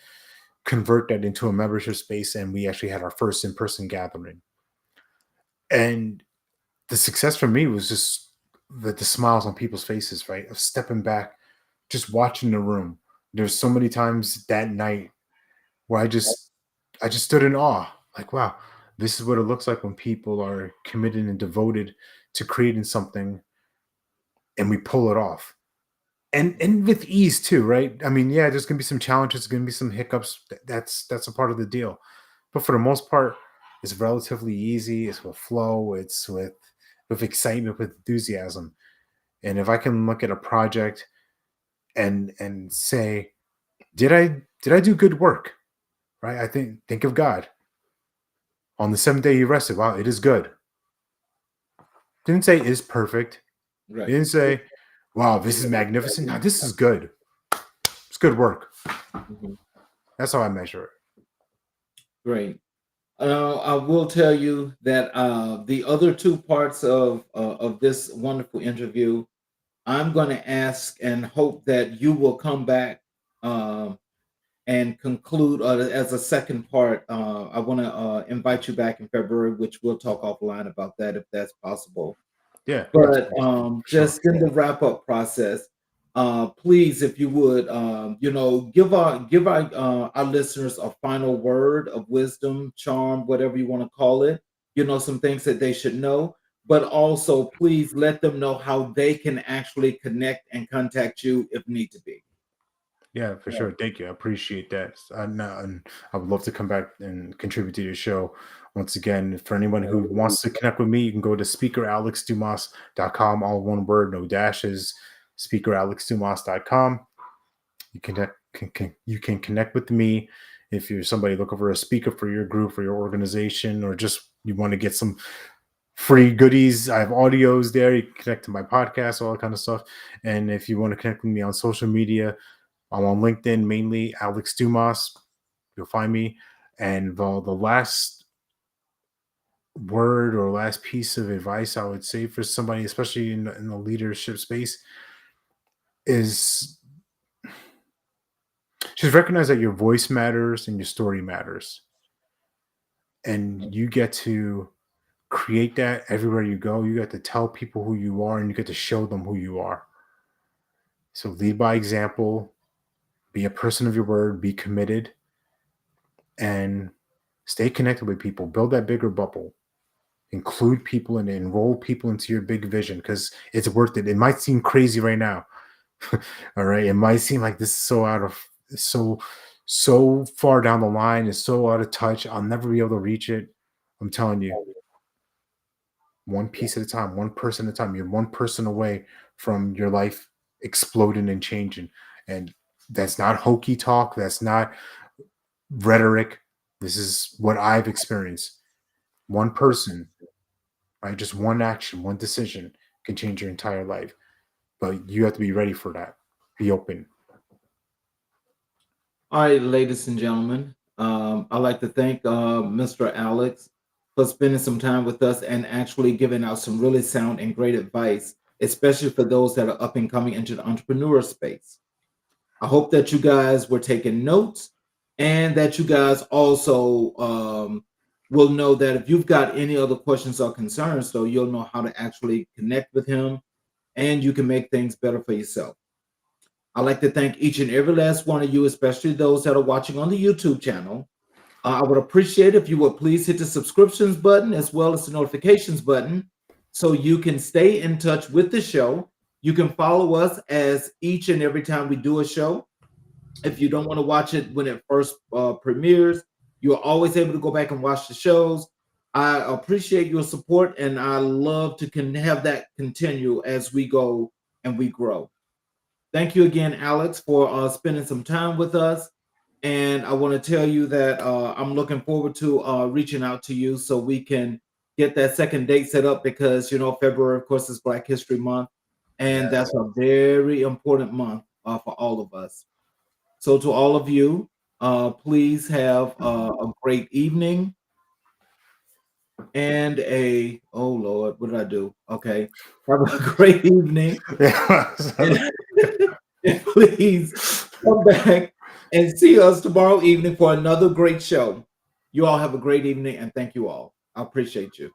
convert that into a membership space, and we actually had our first in-person gathering. And the success for me was just the smiles on people's faces, right? Of stepping back, just watching the room. There's so many times that night where I just stood in awe. Like, wow, this is what it looks like when people are committed and devoted to creating something and we pull it off. And with ease too, right? I mean, yeah, there's gonna be some challenges, gonna be some hiccups. That's a part of the deal. But for the most part, it's relatively easy. It's with flow. It's with excitement, with enthusiasm. And if I can look at a project and say, did I do good work? Right? I think of God. On the seventh day he rested. Wow, it is good. Didn't say is perfect. He Right. didn't say, wow, this is magnificent. No, this is good. It's good work. Mhm. That's how I measure it. Great. I will tell you that the other two parts of this wonderful interview, I'm going to ask and hope that you will come back um, and conclude as a second part. I want to invite you back in February, which we'll talk offline about that if that's possible. Yeah, that's But possible for sure. just in the wrap up process, please, if you would, give our listeners a final word of wisdom, charm, whatever you want to call it. Some things that they should know, but also please let them know how they can actually connect and contact you if need to be. Yeah, for sure. Thank you. I appreciate that. And I would love to come back and contribute to your show. Once again, for anyone who wants to connect with me, you can go to speakeralexdumas.com, all one word, no dashes, speakeralexdumas.com. You can connect with me if you're somebody looking for a speaker for your group, for your organization, or just you want to get some free goodies. I have audios there. You can connect to my podcast, all that kind of stuff. And if you want to connect with me on social media, I'm on LinkedIn mainly, Alex Dumas. You'll find me. And the last word or last piece of advice I would say for somebody, especially in the leadership space, is just recognize that your voice matters and your story matters. And you get to create that everywhere you go. You get to tell people who you are and you get to show them who you are. So lead by example, be a person of your word, be committed, and stay connected with people. Build that bigger bubble. Include people and enroll people into your big vision because it's worth it. It might seem crazy right now. All right. It might seem like this is so far down the line, it's so out of touch. I'll never be able to reach it. I'm telling you, one piece at a time, one person at a time. You're one person away from your life exploding and changing. And that's not hokey talk. That's not rhetoric. This is what I've experienced. One person, right? Just one action, one decision can change your entire life. But you have to be ready for that. Be open. All right, ladies and gentlemen, I'd like to thank Mr. Alex for spending some time with us and actually giving out some really sound and great advice, especially for those that are up and coming into the entrepreneur space. I hope that you guys were taking notes and that you guys also will know that if you've got any other questions or concerns, so you'll know how to actually connect with him and you can make things better for yourself. I'd like to thank each and every last one of you, especially those that are watching on the YouTube channel. I would appreciate if you would please hit the subscriptions button as well as the notifications button so you can stay in touch with the show. You can follow us as each and every time we do a show. If you don't want to watch it when it first premieres, you're always able to go back and watch the shows. I appreciate your support and I love to have that continue as we go and we grow. Thank you again, Alex, for spending some time with us. And I want to tell you that I'm looking forward to reaching out to you so we can get that second date set up because, February, of course, is Black History Month. And Yes. that's a very important month for all of us. So, to all of you, please have a great evening and oh Lord, what did I do? Okay. Have a great evening. Yeah. And, and please come back and see us tomorrow evening for another great show. You all have a great evening and thank you all. I appreciate you.